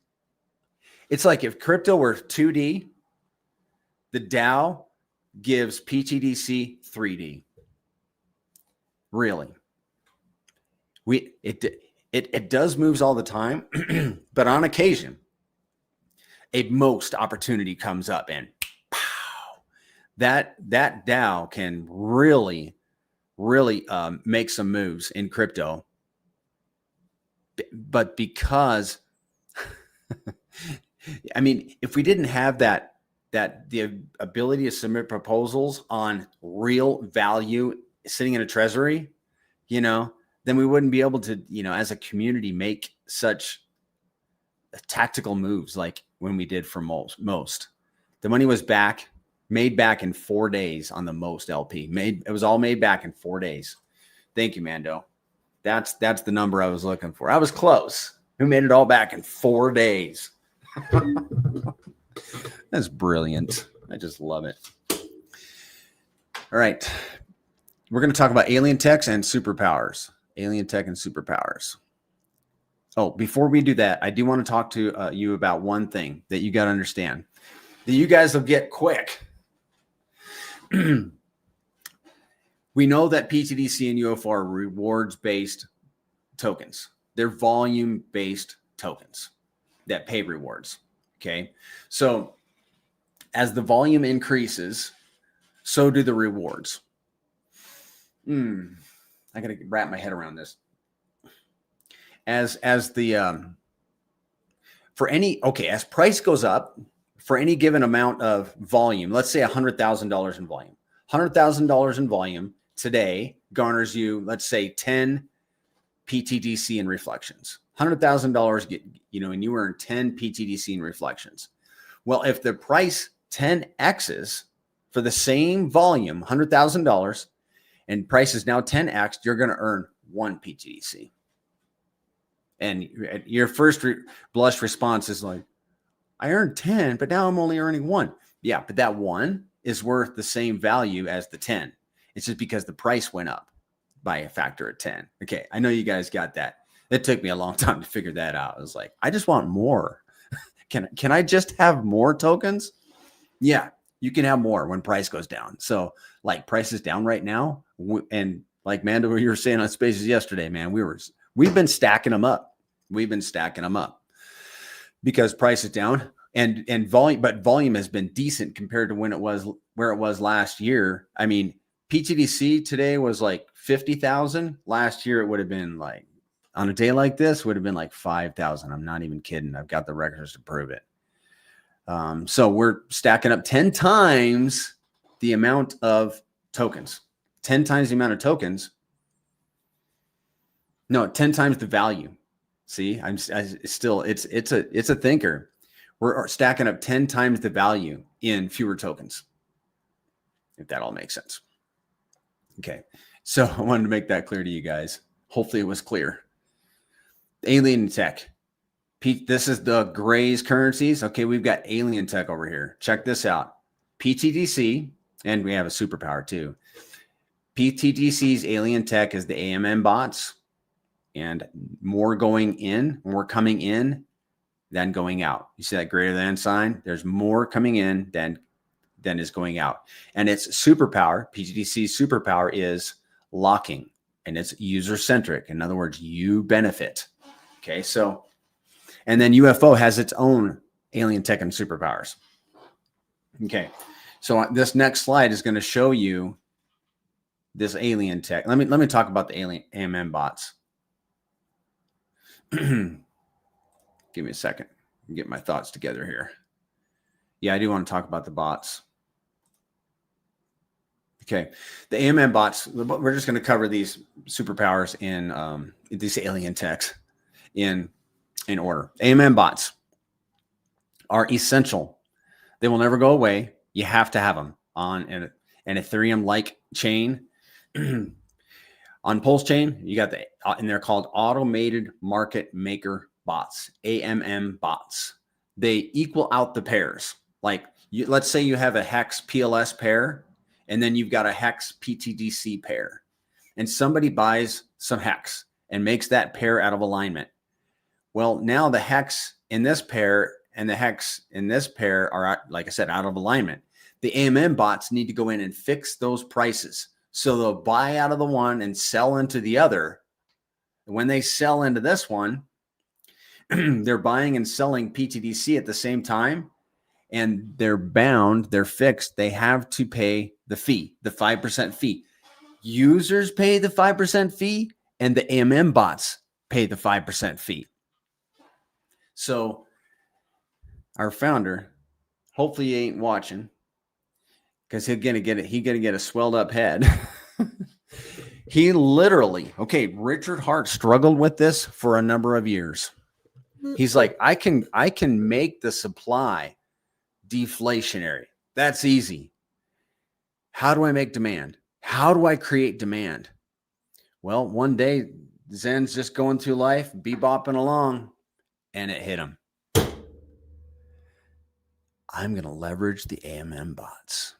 It's like if crypto were 2D, the Dow gives pTGC 3D. Really. It does moves all the time, but on occasion, a most opportunity comes up and pow, that Dow can really make some moves in crypto. But because I mean, if we didn't have that the ability to submit proposals on real value sitting in a treasury, then we wouldn't be able to, as a community, make such tactical moves like when we did for most. The money was made back in 4 days on the most LP. It was all made back in 4 days. Thank you, Mando. That's the number I was looking for. I was close. Who made it all back in 4 days? That's brilliant. I just love it. All right. We're going to talk about alien techs and superpowers. Alien tech and superpowers. Oh, before we do that, I do want to talk to you about one thing that you got to understand. That you guys will get quick. We know that pTGC and UFO are rewards-based tokens. They're volume-based tokens that pay rewards. Okay. So as the volume increases, so do the rewards. I got to wrap my head around this. As price goes up for any given amount of volume, let's say $100,000 in volume. $100,000 in volume today garners you, let's say, 10 pTGC in reflections. $100,000 and you earn 10 pTGC in reflections. Well, if the price 10x's for the same volume, $100,000, and price is now 10x, you're going to earn 1 pTGC. And your first blush response is like, I earned 10, but now I'm only earning 1. Yeah, but that 1 is worth the same value as the 10. It's just because the price went up by a factor of 10. Okay, I know you guys got that. It took me a long time to figure that out. I was like, I just want more Can I just have more tokens? Yeah, you can have more when price goes down. So like price is down right now. And like Mando, you were saying on Spaces yesterday, man, we've been stacking them up. We've been stacking them up because price is down and volume, but volume has been decent compared to where it was last year. I mean, pTGC today was like 50,000. Last year, it would have been like, on a day like this, would have been like 5,000. I'm not even kidding. I've got the records to prove it. So we're stacking up 10 times the amount of tokens, 10 times the amount of tokens. No, 10 times the value. See, it's a thinker. We're stacking up 10 times the value in fewer tokens, if that all makes sense. Okay. So I wanted to make that clear to you guys. Hopefully it was clear. Alien tech. This is the Gray's currencies. Okay, we've got alien tech over here. Check this out. pTGC, and we have a superpower too. pTGC's alien tech is the AMM bots, and more coming in than going out. You see that greater than sign? There's more coming in than is going out. And its superpower, pTGC's superpower is locking, and it's user-centric. In other words, you benefit. Okay, so, and then UFO has its own alien tech and superpowers. Okay, so this next slide is going to show you this alien tech. Let me talk about the alien AMM bots. Give me a second. Get my thoughts together here. Yeah, I do want to talk about the bots. Okay, the AMM bots. We're just going to cover these superpowers in these alien techs in order. AMM bots are essential. They will never go away. You have to have them on an Ethereum-like chain. On PulseChain, you got and they're called automated market maker bots, AMM bots. They equal out the pairs. Like let's say you have a hex PLS pair, and then you've got a hex pTGC pair, and somebody buys some hex and makes that pair out of alignment. Well, now the hex in this pair and the hex in this pair are, like I said, out of alignment. The AMM bots need to go in and fix those prices. So they'll buy out of the one and sell into the other. When they sell into this one, they're buying and selling pTGC at the same time, and they're fixed. They have to pay the fee, the 5% fee. Users pay the 5% fee, and the AMM bots pay the 5% fee. So our founder, hopefully he ain't watching, because he's gonna get a swelled up head. He literally, Richard Hart struggled with this for a number of years. He's like, I can make the supply deflationary. That's easy. How do I make demand? How do I create demand? Well, one day Zen's just going through life, bebopping along, and it hit him. I'm going to leverage the AMM bots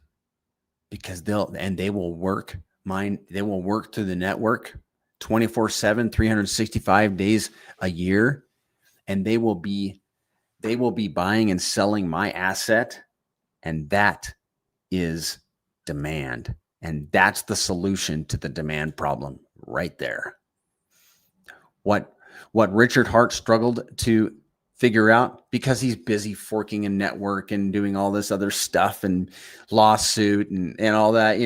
because they will work through the network 24/7, 365 days a year, and they will be buying and selling my asset, and that is demand. And that's the solution to the demand problem right there. What Richard Hart struggled to figure out, because he's busy forking a network and doing all this other stuff and lawsuit and all that,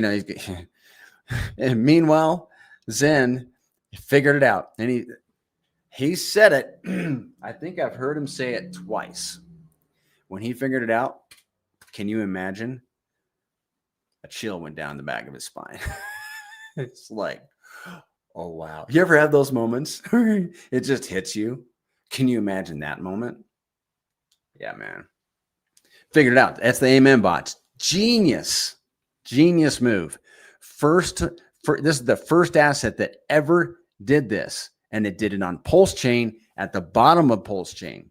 and meanwhile, Zen figured it out, and he said it. I think I've heard him say it twice. When he figured it out, can you imagine? A chill went down the back of his spine. It's like, oh, wow. You ever have those moments? It just hits you. Can you imagine that moment? Yeah, man. Figured it out. That's the AMM bots. Genius move. This is the first asset that ever did this. And it did it on PulseChain at the bottom of PulseChain.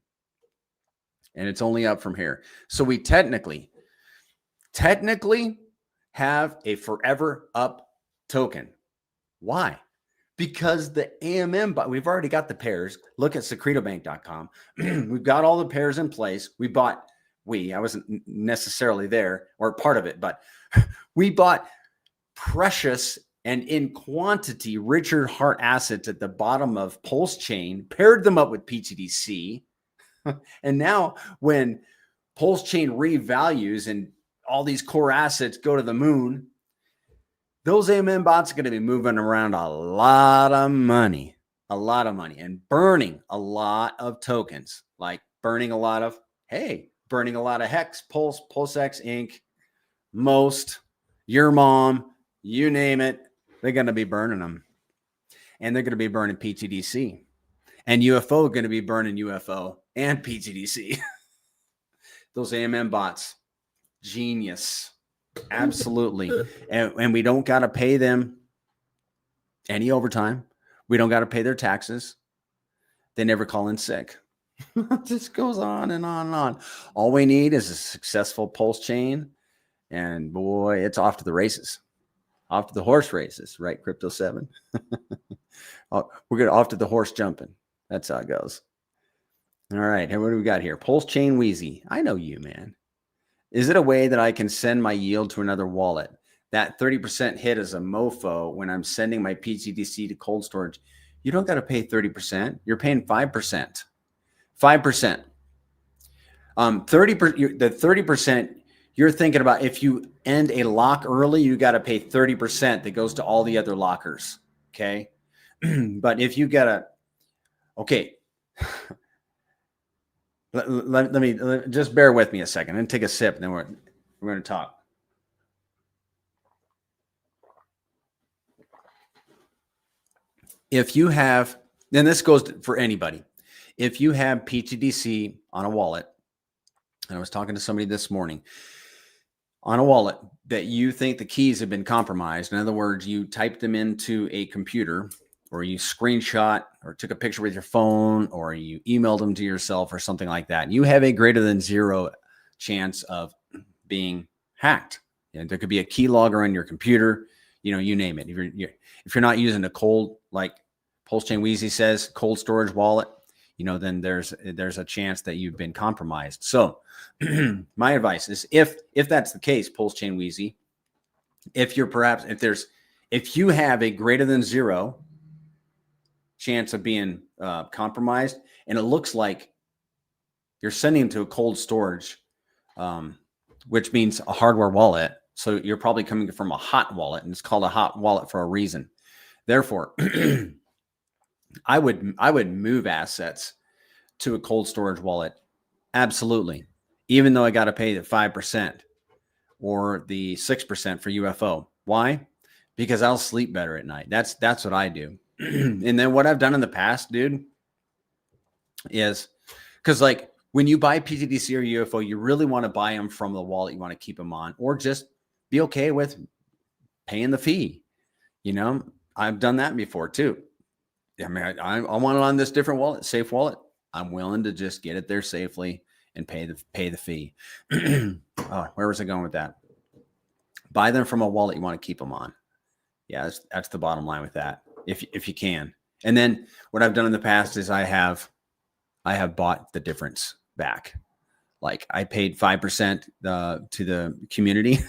And it's only up from here. So we technically have a forever up token. Why? because the AMM, but we've already got the pairs. Look at secretobank.com. We've got all the pairs in place. I wasn't necessarily there or part of it, but we bought precious and in quantity Richard Hart assets at the bottom of PulseChain, paired them up with pTGC. And now when PulseChain revalues and all these core assets go to the moon, those AMM bots are going to be moving around a lot of money, and burning a lot of tokens, like burning a lot of Hex, Pulse, PulseX Inc., Most, Your Mom, you name it. They're going to be burning them. And they're going to be burning pTGC. And UFO are going to be burning UFO and pTGC. Those AMM bots, genius. Absolutely. And we don't got to pay them any overtime. We don't got to pay their taxes. They never call in sick. It just goes on and on and on. All we need is a successful PulseChain. And boy, it's off to the races. Off to the horse races, right? Crypto 7. We're going off to the horse jumping. That's how it goes. All right. What do we got here? PulseChain Wheezy. I know you, man. Is it a way that I can send my yield to another wallet? That 30% hit is a mofo when I'm sending my pTGC to cold storage. You don't got to pay 30%. You're paying 5%. 5%. 30%. The 30%. You're thinking about if you end a lock early, you got to pay 30% that goes to all the other lockers. Okay. But if you okay. Let me just bear with me a second and take a sip, and then we're going to talk. If you have, and this goes for anybody, if you have pTGC on a wallet, and I was talking to somebody this morning, on a wallet that you think the keys have been compromised. In other words, you typed them into a computer, or you screenshot or took a picture with your phone, or you emailed them to yourself or something like that. You have a greater than 0 chance of being hacked. And there could be a keylogger on your computer, you name it. If you're not using a cold, like PulseChain Wheezy says, cold storage wallet, then there's a chance that you've been compromised. So my advice is if that's the case, PulseChain Wheezy, if you have a greater than 0 chance of being compromised, and it looks like you're sending them to a cold storage, which means a hardware wallet. So you're probably coming from a hot wallet, and it's called a hot wallet for a reason. Therefore, I would move assets to a cold storage wallet. Absolutely. Even though I got to pay the 5% or the 6% for UFO. Why? Because I'll sleep better at night. That's what I do. And then what I've done in the past, dude, is because like when you buy pTGC or UFO, you really want to buy them from the wallet you want to keep them on, or just be okay with paying the fee. I've done that before too. I mean, I want it on this different wallet, safe wallet. I'm willing to just get it there safely and pay the fee. Where was I going with that? Buy them from a wallet you want to keep them on. Yeah, that's the bottom line with that. If you can. And then what I've done in the past is I have bought the difference back. Like I paid 5% to the community.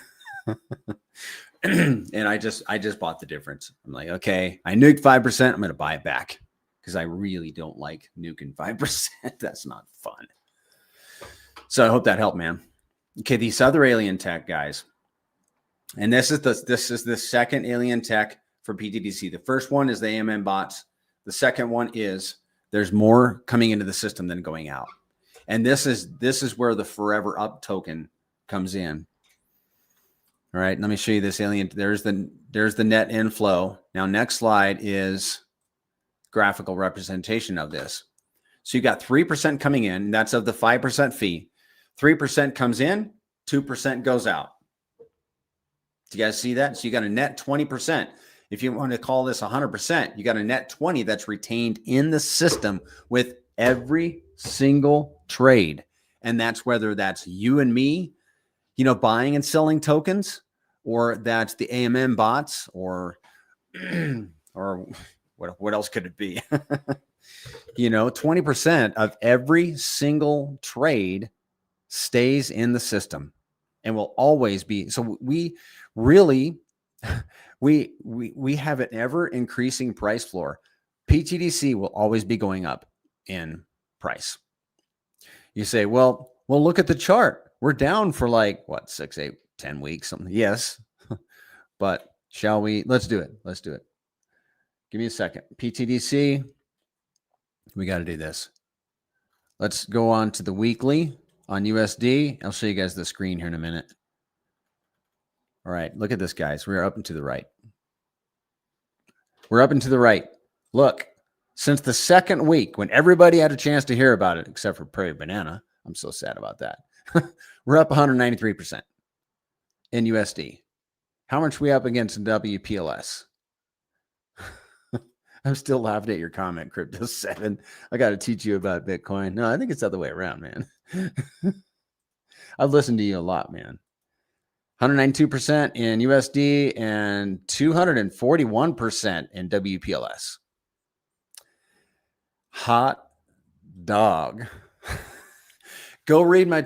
And I just bought the difference. I'm like, okay, I nuked 5%. I'm going to buy it back because I really don't like nuking 5%. That's not fun. So I hope that helped, man. Okay, these other alien tech guys, and this is the second alien tech for pTGC. The first one is the AMM bots. The second one is there's more coming into the system than going out, and this is where the forever up token comes in. All right, let me show you this alien. There's the net inflow. Now, next slide is graphical representation of this. So you got 3% coming in. That's of the 5% fee. 3% comes in, 2% goes out. Do you guys see that? So you got a net 20%. If you want to call this 100%, you got a net 20 that's retained in the system with every single trade. And that's whether that's you and me, buying and selling tokens, or that's the AMM bots, or What else could it be? 20% of every single trade stays in the system and will always be. So we really, we have an ever increasing price floor. pTGC will always be going up in price. You say, well, look at the chart. We're down for like 6, 8, 10 weeks, something. Yes. But shall we? Let's do it. Give me a second. pTGC. We got to do this. Let's go on to the weekly on USD. I'll show you guys the screen here in a minute. All right. Look at this, guys. We're up and to the right. Look, since the second week when everybody had a chance to hear about it, except for Prairie Banana, I'm so sad about that. We're up 193% in USD. How much are we up against WPLS? I'm still laughing at your comment, Crypto 7. I got to teach you about Bitcoin. No, I think it's the other way around, man. I've listened to you a lot, man. 192% in USD and 241% in WPLS. Hot dog. Go read my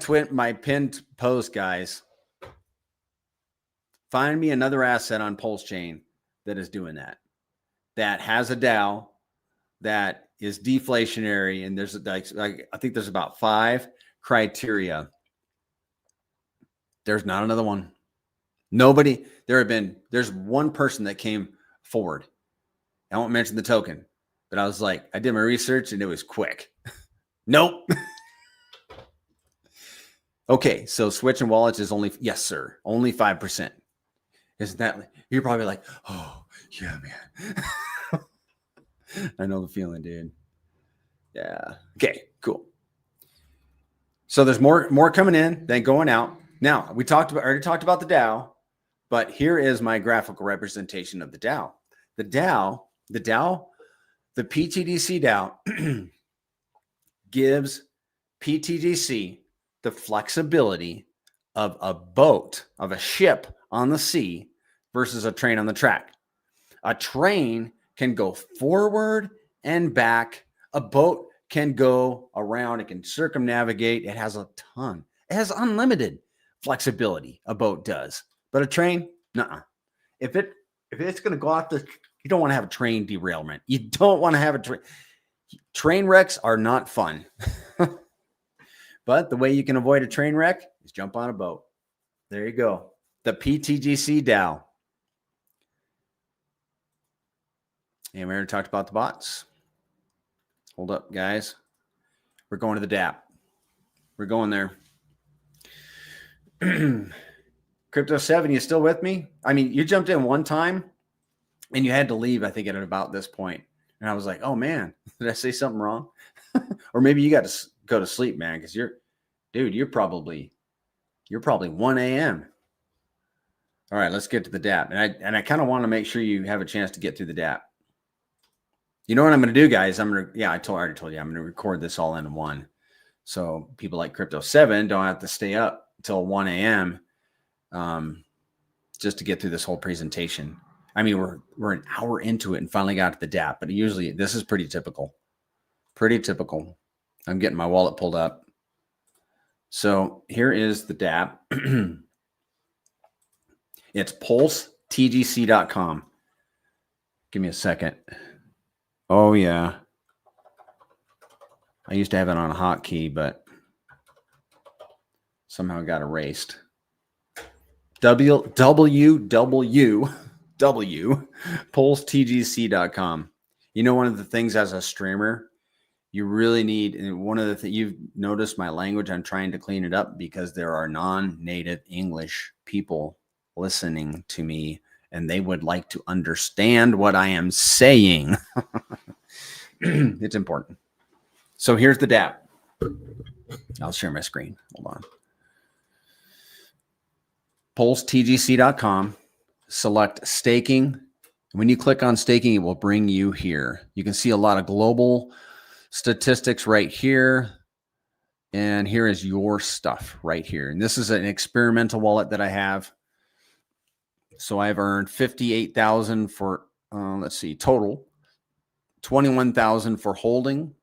pinned post, guys. Find me another asset on PulseChain that is doing that. That has a DAO that is deflationary, and there's I think there's about 5 criteria. There's not another one. There's one person that came forward. I won't mention the token, but I was like, I did my research and it was quick. Nope. Okay, so switching wallets is only, yes, sir, only 5%. Isn't that, you're probably like, oh, yeah, man. I know the feeling, dude. Yeah. Okay, cool. So there's more coming in than going out. Now, already talked about the DAO, but here is my graphical representation of the DAO. The pTGC DAO gives pTGC the flexibility of a boat, of a ship on the sea versus a train on the track. A train can go forward and back. A boat can go around. It can circumnavigate. It has unlimited flexibility. A boat does, but a train, nuh-uh. If it's going to go off you don't want to have a train derailment. You don't want to have train wrecks are not fun. But the way you can avoid a train wreck is jump on a boat. There you go. The pTGC DAO. And we already talked about the bots. Hold up, guys. We're going to the DApp. We're going there. Crypto 7, you still with me? I mean, you jumped in one time and you had to leave, I think, at about this point. And I was like, oh, man, did I say something wrong? Or maybe you got to go to sleep, man, because you're probably 1 a.m. All right, let's get to the DApp. And I kind of want to make sure you have a chance to get through the DApp. You know what I'm going to do, guys? I already told you, I'm going to record this all in one. So people like Crypto 7 don't have to stay up until 1 a.m. Just to get through this whole presentation. I mean, we're an hour into it and finally got to the DApp, but usually this is pretty typical. Pretty typical. I'm getting my wallet pulled up. So here is the DApp. It's PulseTGC.com. Give me a second. Oh, yeah. I used to have it on a hotkey, but somehow it got erased. PulseTGC.com. You know, one of the things as a streamer, you really need, and one of the things you've noticed my language, I'm trying to clean it up because there are non-native English people listening to me and they would like to understand what I am saying. It's important. So here's the DApp. I'll share my screen. Hold on. PulseTGC.com. Select staking. When you click on staking, it will bring you here. You can see a lot of global statistics right here. And here is your stuff right here. And this is an experimental wallet that I have. So I've earned 58,000 for, let's see, total. 21,000 for holding,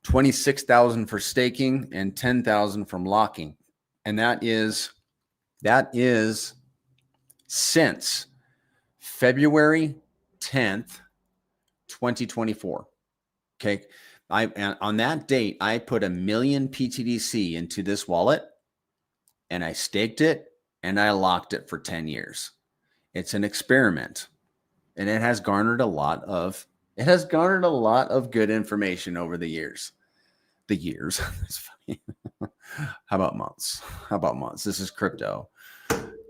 26,000 for staking, and 10,000 from locking. And that is since February 10th, 2024. Okay. And on that date, I put 1 million pTGC into this wallet, and I staked it, and I locked it for 10 years. It's an experiment, and it has garnered a lot of good information over the years. It's funny. How about months? This is crypto.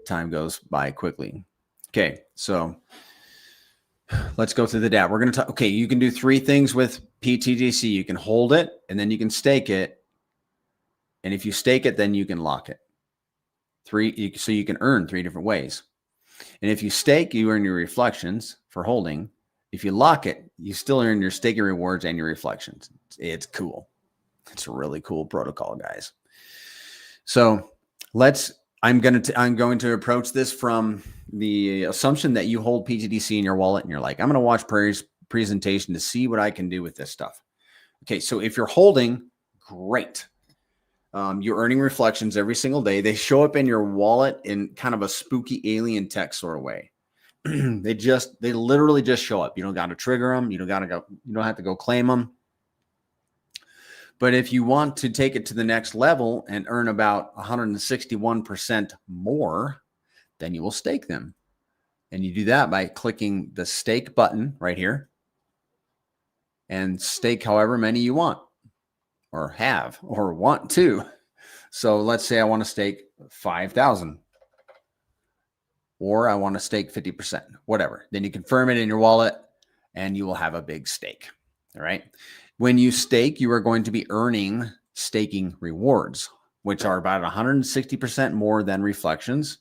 Time goes by quickly. Okay, so let's go through the DApp. We're going to talk. Okay, you can do 3 things with pTGC. You can hold it, and then you can stake it. And if you stake it, then you can lock it. So you can earn 3 different ways. And if you stake, you earn your reflections for holding. If you lock it, you still earn your staking rewards and your reflections. It's cool. It's a really cool protocol, guys. So I'm going to approach this from the assumption that you hold pTGC in your wallet, and you're like, I'm going to watch Prairie's presentation to see what I can do with this stuff. Okay, so if you're holding, great. You're earning reflections every single day. They show up in your wallet in kind of a spooky alien tech sort of way. They literally just show up. You don't got to trigger them. You don't have to go claim them. But if you want to take it to the next level and earn about 161% more, then you will stake them. And you do that by clicking the stake button right here and stake however many you want or have or want to. So let's say I want to stake 5,000 or I want to stake 50%, whatever. Then you confirm it in your wallet and you will have a big stake. All right. When you stake, you are going to be earning staking rewards, which are about 160% more than reflections.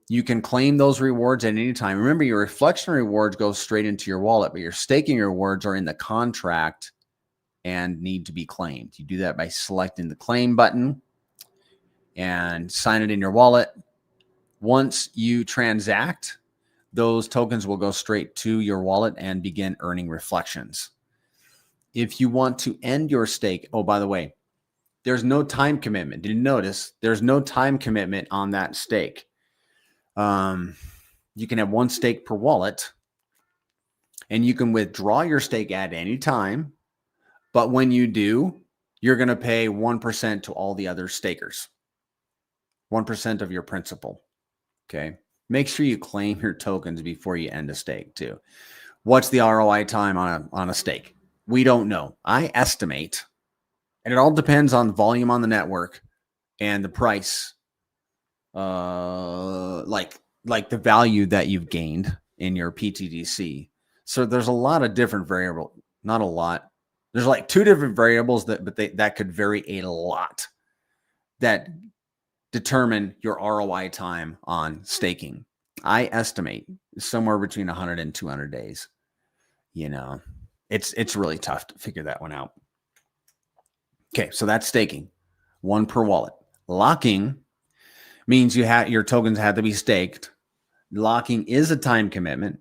You can claim those rewards at any time. Remember, your reflection rewards go straight into your wallet, but your staking rewards are in the contract and need to be claimed. You do that by selecting the claim button and sign it in your wallet. Once you transact, those tokens will go straight to your wallet and begin earning reflections. If you want to end your stake, oh, by the way, there's no time commitment. Did you notice there's no time commitment on that stake? You can have 1 stake per wallet, and you can withdraw your stake at any time. But when you do, you're going to pay 1% to all the other stakers, 1% of your principal. Okay. Make sure you claim your tokens before you end a stake too. What's the ROI time on a stake? We don't know. I estimate, and it all depends on volume on the network and the price, like the value that you've gained in your pTGC. So there's a lot of different variables, not a lot. There's like 2 different variables that could vary a lot that determine your ROI time on staking. I estimate somewhere between 100 and 200 days. You know, it's really tough to figure that one out. Okay, so that's staking, 1 per wallet. Locking means your tokens have to be staked. Locking is a time commitment.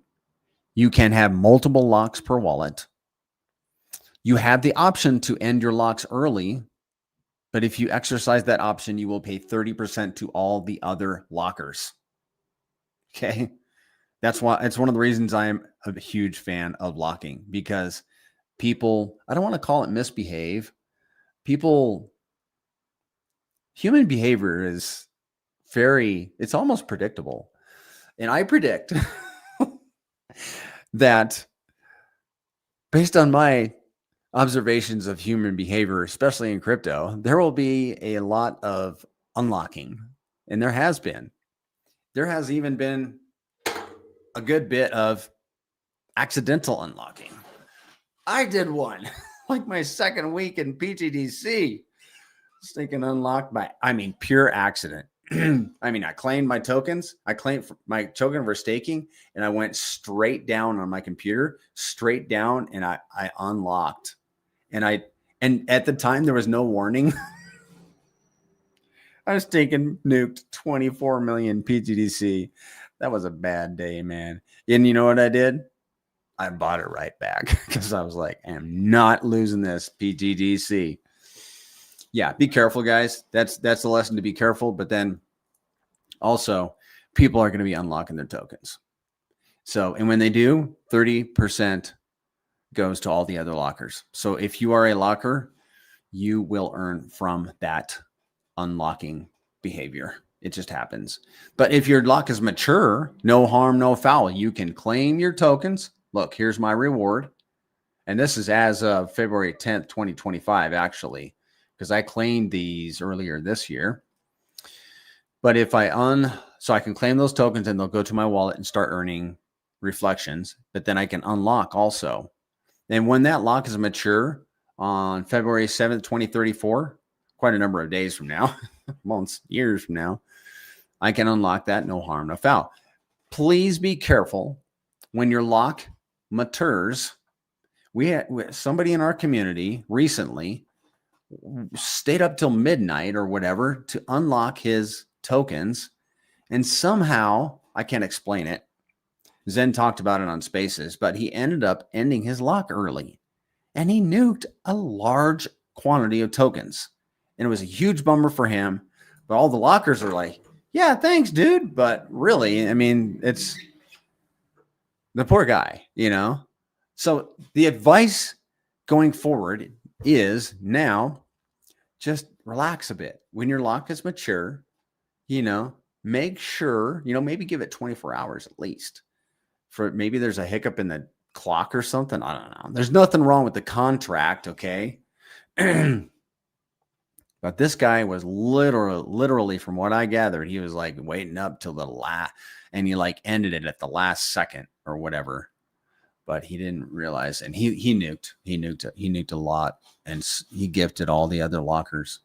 You can have multiple locks per wallet. You have the option to end your locks early, but if you exercise that option, you will pay 30% to all the other lockers. Okay. That's why it's one of the reasons I am a huge fan of locking, because people, I don't want to call it misbehave. Human behavior is it's almost predictable. And I predict that based on my observations of human behavior, especially in crypto, there will be a lot of unlocking. And there has been. There has even been a good bit of accidental unlocking. I did one like my second week in pTGC. Stinking unlocked by, pure accident. I claimed my tokens. I claimed my token for staking, and I went straight down on my computer, and I unlocked. And at the time there was no warning. I was nuked 24 million pTGC. That was a bad day, man. And you know what I did? I bought it right back because I was like, I am not losing this pTGC. Yeah, be careful, guys. That's the lesson, to be careful. But then also, people are going to be unlocking their tokens. So, and when they do, 30% goes to all the other lockers. So if you are a locker, you will earn from that unlocking behavior. It just happens. But if your lock is mature, no harm, no foul, you can claim your tokens. Look, here's my reward. And this is as of February 10th, 2025, actually, because I claimed these earlier this year. But if so I can claim those tokens and they'll go to my wallet and start earning reflections, but then I can unlock also. And when that lock is mature on February 7th, 2034, quite a number of days from now, months, years from now, I can unlock that, no harm, no foul. Please be careful when your lock matures. We had somebody in our community recently stayed up till midnight or whatever to unlock his tokens. And somehow, I can't explain it. Zen talked about it on Spaces, but he ended up ending his lock early. And he nuked a large quantity of tokens. And it was a huge bummer for him. But all the lockers are like, yeah, thanks, dude. But really, I mean, it's the poor guy, you know? So the advice going forward is now just relax a bit. When your lock is mature, you know, make sure, you know, maybe give it 24 hours at least. For maybe there's a hiccup in the clock or something. I don't know. There's nothing wrong with the contract, okay? But this guy was literally, from what I gathered, he was like waiting up till the last, and he like ended it at the last second or whatever. But he didn't realize, and he nuked a lot, and he gifted all the other lockers.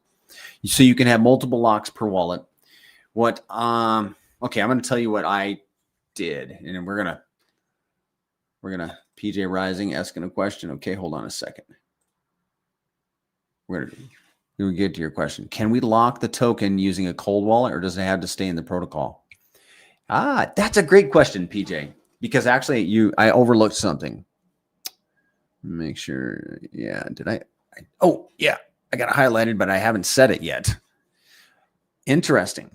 So you can have multiple locks per wallet. Okay, I'm going to tell you what I did, and we're gonna PJ Rising asking a question. Okay, hold on a second. We're gonna get to your question. Can we lock the token using a cold wallet, or does it have to stay in the protocol? That's a great question, PJ. Because actually, I overlooked something. Make sure. Yeah, did I? Oh, yeah, I got it highlighted, but I haven't said it yet. Interesting.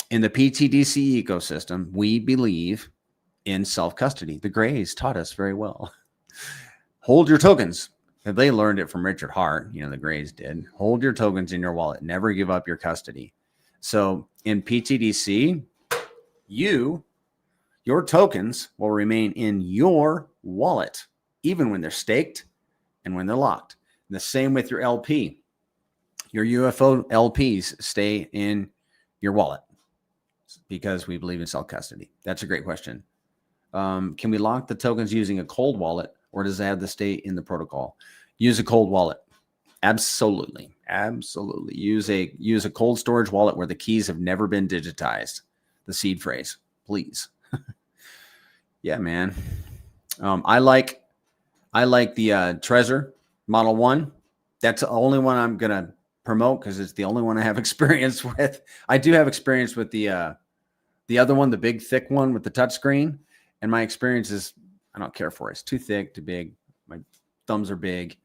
In the pTGC ecosystem, we believe in self-custody. The Greys taught us very well. Hold your tokens. They learned it from Richard Hart. You know, the Greys did. Hold your tokens in your wallet. Never give up your custody. So in pTGC, your tokens will remain in your wallet, even when they're staked and when they're locked. And the same with your LP. Your UFO LPs stay in your wallet because we believe in self-custody. That's a great question. Can we lock the tokens using a cold wallet, or does it have to stay in the protocol? Use a cold wallet. Absolutely. Absolutely. Use a cold storage wallet where the keys have never been digitized. The seed phrase, please. Yeah, man. I like the Trezor Model 1. That's the only one I'm going to promote because it's the only one I have experience with. I do have experience with the other one, the big, thick one with the touchscreen. And my experience is, I don't care for it. It's too thick, too big. My thumbs are big.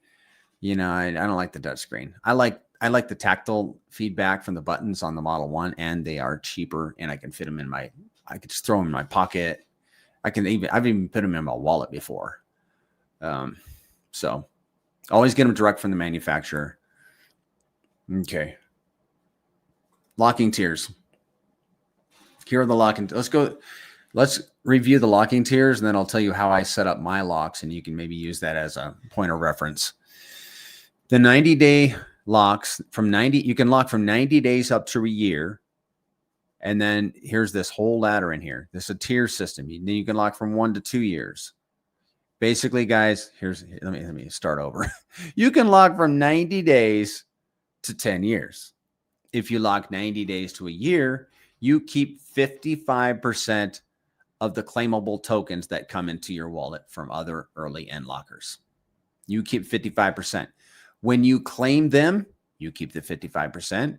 You know, I don't like the touchscreen. I like the tactile feedback from the buttons on the Model 1, and they are cheaper, and I can fit them I could just throw them in my pocket. I've even put them in my wallet before. So always get them direct from the manufacturer. Okay. Locking tiers. Here are the locking. Let's review the locking tiers, and then I'll tell you how I set up my locks, and you can maybe use that as a point of reference. The 90-day locks you can lock from 90 days up to a year. And then here's this whole ladder in here. This is a tier system. You can lock from 1 to 2 years. Basically, guys, let me start over. You can lock from 90 days to 10 years. If you lock 90 days to a year, you keep 55% of the claimable tokens that come into your wallet from other early end lockers. You keep 55%. When you claim them, you keep the 55%,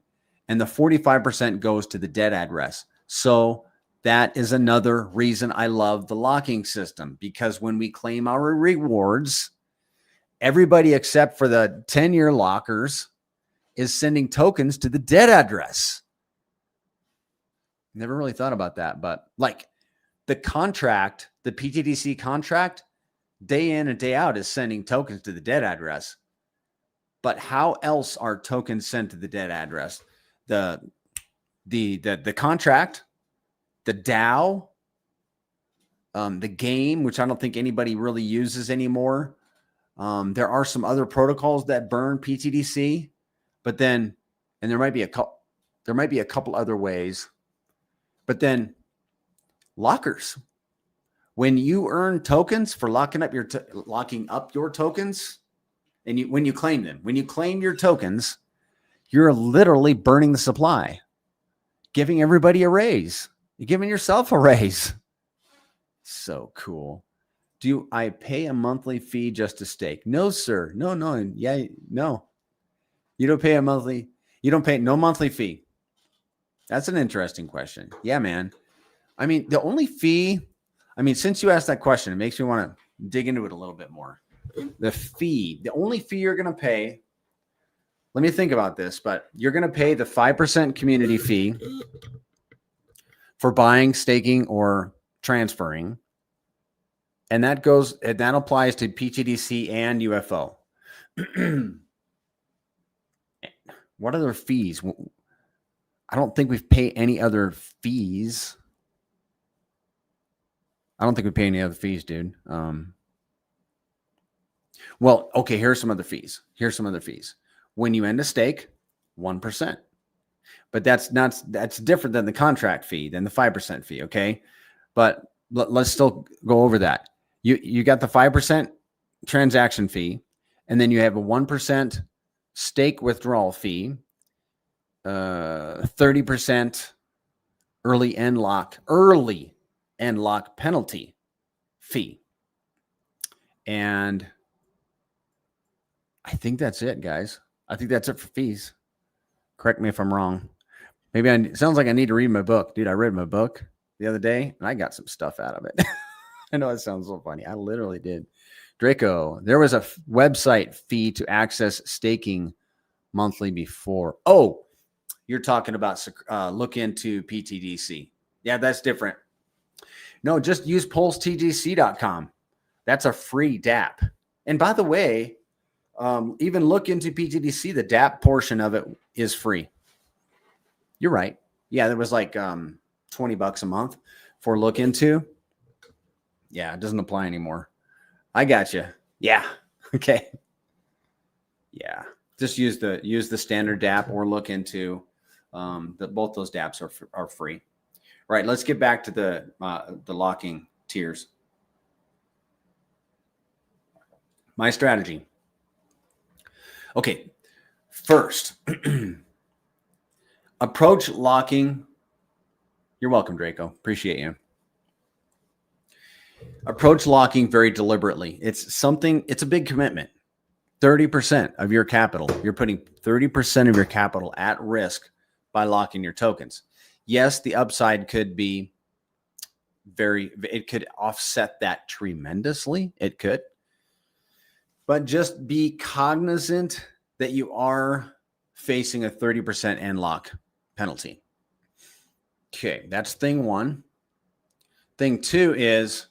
and the 45% goes to the dead address. So That is another reason I love the locking system, because when we claim our rewards, everybody except for the 10-year lockers is sending tokens to the dead address. Never really thought about that, but like the contract, the pTGC contract, day in and day out is sending tokens to the dead address. But how else are tokens sent to the dead address? The contract, the DAO, the game, which I don't think anybody really uses anymore. There are some other protocols that burn pTGC, but then, and there might be a couple other ways, but then lockers. When you earn tokens for locking up your tokens, and when you claim them, when you claim your tokens, you're literally burning the supply, giving everybody a raise. You're giving yourself a raise. So cool. Do I pay a monthly fee just to stake? No, sir. No. Yeah, no. You don't pay a monthly. You don't pay no monthly fee. That's an interesting question. Yeah, man. I mean, the only fee, since you asked that question, it makes me want to dig into it a little bit more. The only fee you're going to pay, let me think about this, but you're going to pay the 5% community fee for buying, staking, or transferring. And that applies to pTGC and UFO. What other fees? I don't think we've paid any other fees. I don't think we pay any other fees, dude. Well, okay, here's some other fees. When you end a stake, 1%. But that's different than the contract fee, than the 5% fee, okay? But let's still go over that. You got the 5% transaction fee, and then you have a 1% stake withdrawal fee, 30% early end lock penalty fee. And I think that's it, guys. I think that's it for fees. Correct me if I'm wrong. Maybe it sounds like I need to read my book. Dude, I read my book the other day, and I got some stuff out of it. I know it sounds so funny. I literally did. Draco, there was a website fee to access staking monthly before. Oh, you're talking about look into pTGC. Yeah, that's different. No, just use PulseTGC.com. That's a free dApp. And by the way, even look into pTGC. The dApp portion of it is free. You're right. Yeah, there was like $20 a month for look into. Yeah, it doesn't apply anymore. I got you. Yeah. Okay. Yeah. Just use the standard dApp or look into both those dApps are free. All right, let's get back to the locking tiers. My strategy. Okay, first, approach locking. You're welcome, Draco. Appreciate you. Approach locking very deliberately. It's a big commitment. 30% of your capital. You're putting 30% of your capital at risk by locking your tokens. Yes, the upside could be it could offset that tremendously. It could. But just be cognizant that you are facing a 30% end lock penalty. Okay, that's thing one. Thing two is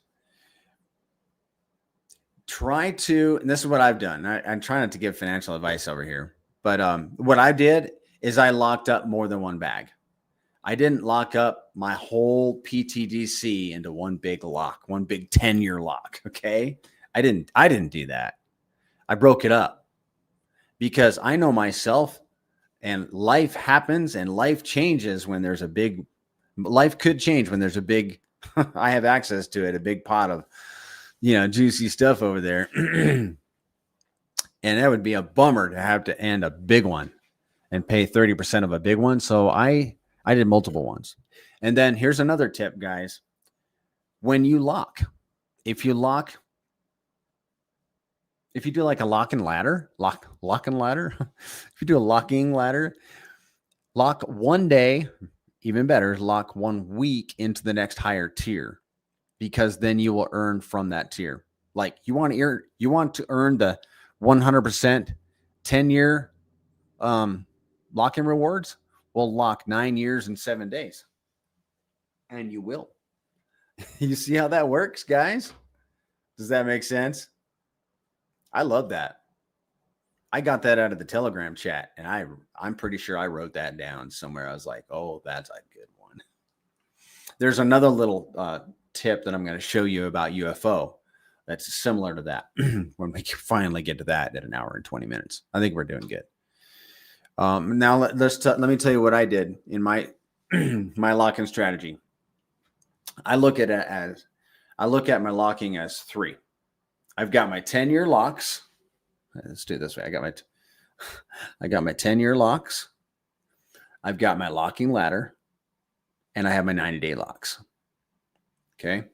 try to, and this is what I've done. I'm trying not to give financial advice over here, but what I did is I locked up more than one bag. I didn't lock up my whole pTGC into one big lock, one big 10-year lock. Okay, I didn't do that. I broke it up because I know myself, and life happens and life changes when there's life could change when there's a big, I have access to it, a big pot of, juicy stuff over there. And that would be a bummer to have to end a big one and pay 30% of a big one. So I did multiple ones. And then here's another tip, guys. When you lock, if you do like a lock and ladder, if you do a locking ladder, lock one day even better, lock 1 week into the next higher tier, because then you will earn from that tier. Like you want to earn the 100% 10-year lock-in rewards. Well, lock 9 years and 7 days, and you will. You see how that works, guys? Does that make sense? I love that. I got that out of the Telegram chat, and I'm pretty sure I wrote that down somewhere. I was like, oh, that's a good one. There's another little tip that I'm going to show you about UFO that's similar to that when we finally get to that at 1 hour and 20 minutes. I think we're doing good. Now let me tell you what I did in my my lock-in strategy. I look at my locking as 3. I've got my 10-year locks. Let's do it this way. I got my 10-year locks. I've got my locking ladder, and I have my 90-day locks. Okay.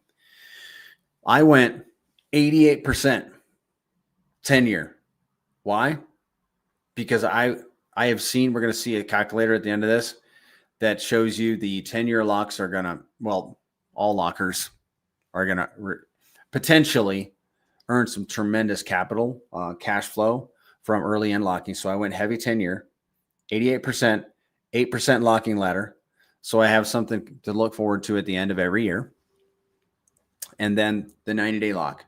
I went 88% 10-year. Why? Because I have seen, we're going to see a calculator at the end of this that shows you the 10-year locks are going to, well, all lockers are going to potentially earn some tremendous capital, cash flow from early in locking. So I went heavy 10-year, 88%, 8% locking ladder. So I have something to look forward to at the end of every year. And then the 90-day lock.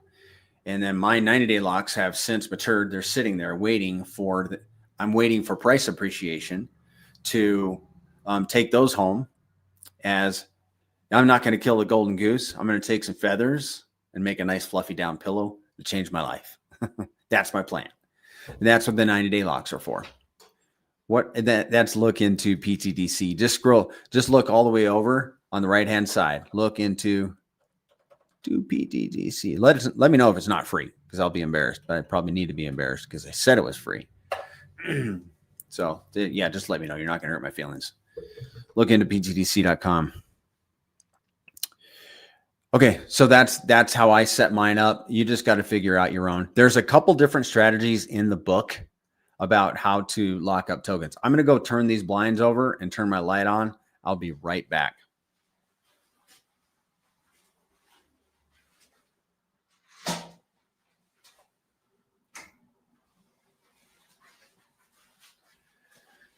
And then my 90-day locks have since matured. They're sitting there waiting for, I'm waiting for price appreciation to take those home. As I'm not going to kill the golden goose. I'm going to take some feathers and make a nice fluffy down pillow to change my life. That's my plan. And that's what the 90-day locks are for. That's look into pTGC. Just look all the way over on the right-hand side. Look into pTGC. Let me know if it's not free, because I'll be embarrassed. But I probably need to be embarrassed because I said it was free. So yeah, just let me know. You're not going to hurt my feelings. Look into ptgc.com. Okay, so that's how I set mine up. You just got to figure out your own. There's a couple different strategies in the book about how to lock up tokens. I'm going to go turn these blinds over and turn my light on. I'll be right back.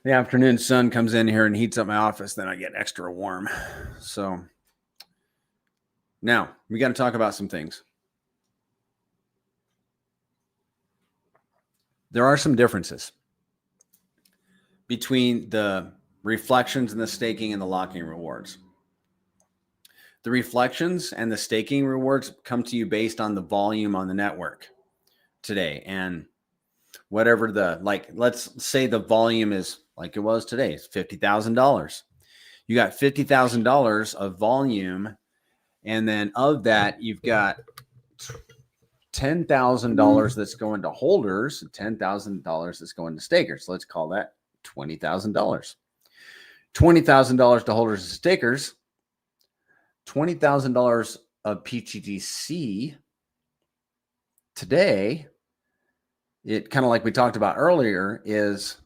The afternoon sun comes in here and heats up my office, then I get extra warm. So now we got to talk about some things. There are some differences between the reflections and the staking and the locking rewards. The reflections and the staking rewards come to you based on the volume on the network today. And whatever let's say the volume is like it was today, it's $50,000. You got $50,000 of volume. And then of that, you've got $10,000 that's going to holders, $10,000 that's going to stakers. Let's call that $20,000. $20,000 to holders and stakers. $20,000 of pTGC today, it kind of like we talked about earlier, is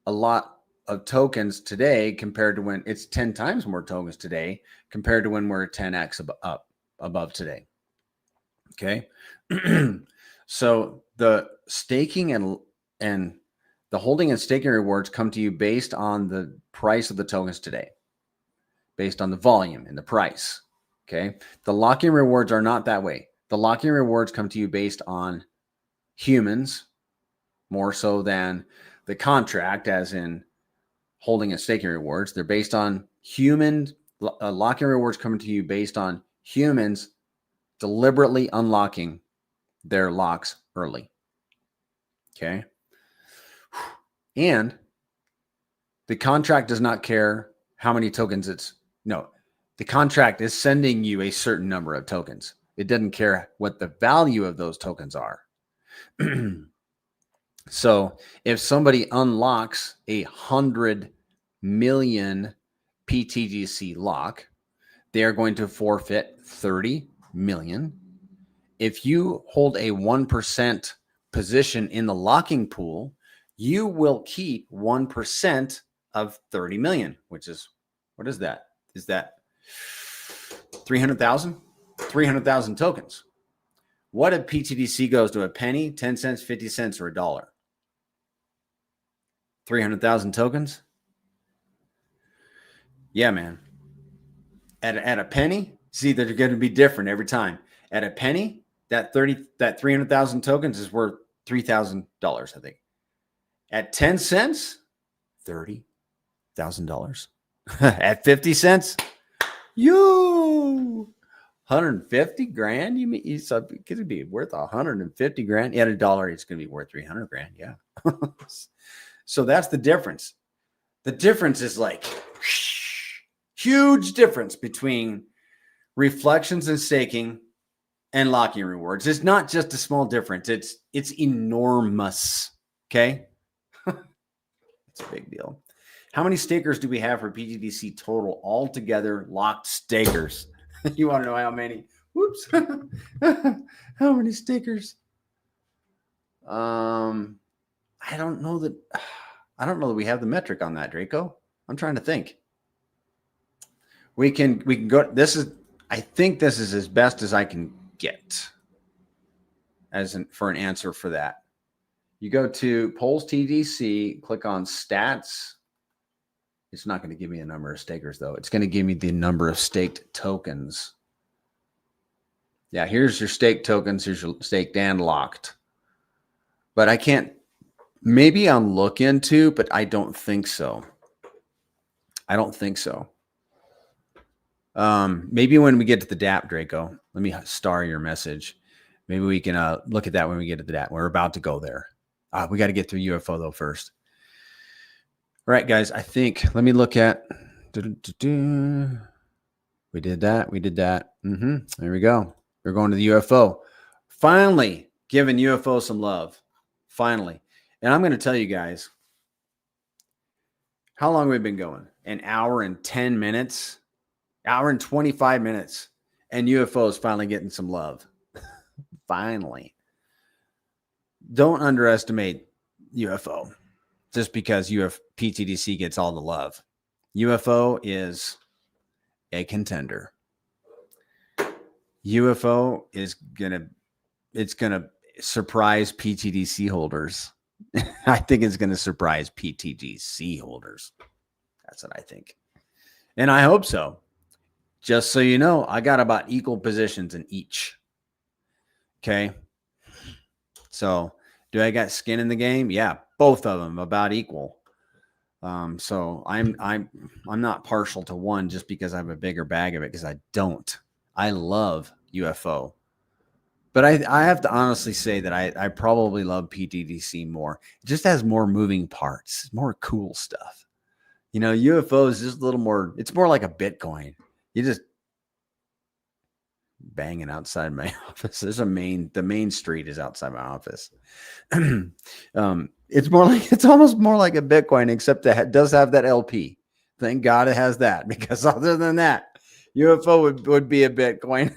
a lot of tokens today compared to when it's 10 times more tokens today compared to when we're 10x up above today. Okay. So the staking and the holding and staking rewards come to you based on the price of the tokens today, based on the volume and the price. Okay. The locking rewards are not that way. The locking rewards come to you based on humans more so than the contract, as in holding and staking rewards. They're based on human locking rewards coming to you based on humans deliberately unlocking their locks early. Okay. And the contract does not care how many tokens the contract is sending you a certain number of tokens. It doesn't care what the value of those tokens are. So if somebody unlocks 100 million pTGC lock, they are going to forfeit 30 million. If you hold a 1% position in the locking pool, you will keep 1% of 30 million, which is What is that? Is that 300,000? 300,000 tokens. What if PTGC goes to a penny, 10 cents, 50 cents, or $1? 300,000 tokens? Yeah, man. At a penny, see, they're going to be different every time. At a penny, that 300,000 tokens is worth $3,000, I think. At 10 cents, $30,000. At 50 cents, 150 grand. You mean it's going to be worth 150 grand? At $1, it's going to be worth 300 grand. Yeah. So that's the difference. The difference is like huge difference between reflections and staking and locking rewards. It's not just a small difference. It's enormous. Okay. It's a big deal. How many stakers do we have for PTGC total altogether? Locked stakers. You want to know how many? Whoops. How many stakers? I don't know that we have the metric on that, Draco. I'm trying to think. We can go. I think this is as best as I can get for an answer for that. You go to PulseTGC, click on stats. It's not going to give me a number of stakers, though. It's going to give me the number of staked tokens. Yeah, here's your staked tokens. Here's your staked and locked. But I can't. Maybe I'll look into, but I don't think so. Maybe when we get to the DApp, Draco, let me star your message. Maybe we can look at that when we get to the DApp. We're about to go there. We got to get through UFO, though, first. All right, guys, I think, let me look at, we did that. There we go. We're going to the UFO. Finally giving UFO some love. Finally. And I'm going to tell you guys, how long we've been going? An hour and 10 minutes, hour and 25 minutes, and UFO is finally getting some love. Finally. Don't underestimate UFO. Just because PTGC gets all the love. UFO is a contender. UFO is gonna surprise PTGC holders. I think it's gonna surprise PTGC holders. That's what I think. And I hope so. Just so you know, I got about equal positions in each. Okay. So do I got skin in the game? Yeah. Both of them about equal. So I'm not partial to one just because I have a bigger bag of it, because I don't. I love UFO, but I have to honestly say that I probably love PTGC more. It just has more moving parts, more cool stuff. You know, UFO is just a little more. It's more like a Bitcoin. You just banging outside my office. There's the main street is outside my office. It's almost more like a Bitcoin, except that it does have that LP. Thank God it has that, because other than that, UFO would be a Bitcoin.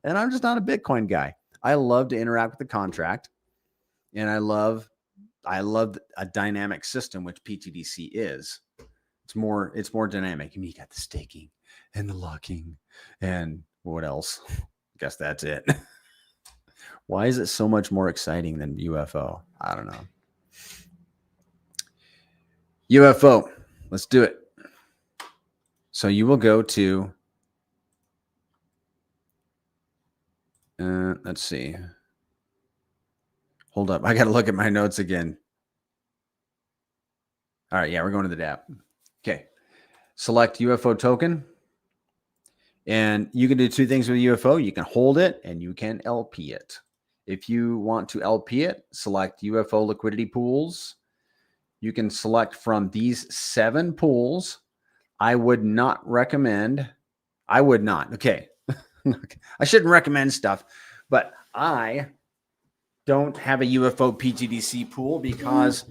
And I'm just not a Bitcoin guy. I love to interact with the contract, and I love a dynamic system, which PTGC is. It's more dynamic. You got the staking and the locking and what else? I guess that's it. Why is it so much more exciting than UFO? I don't know. UFO. Let's do it. So you will go to, let's see. Hold up. I got to look at my notes again. All right. Yeah, we're going to the DApp. Okay. Select UFO token. And you can do two things with UFO. You can hold it and you can LP it. If you want to LP it, select UFO liquidity pools. You can select from these 7 pools. I would not recommend. Okay. I shouldn't recommend stuff, but I don't have a UFO PTGC pool because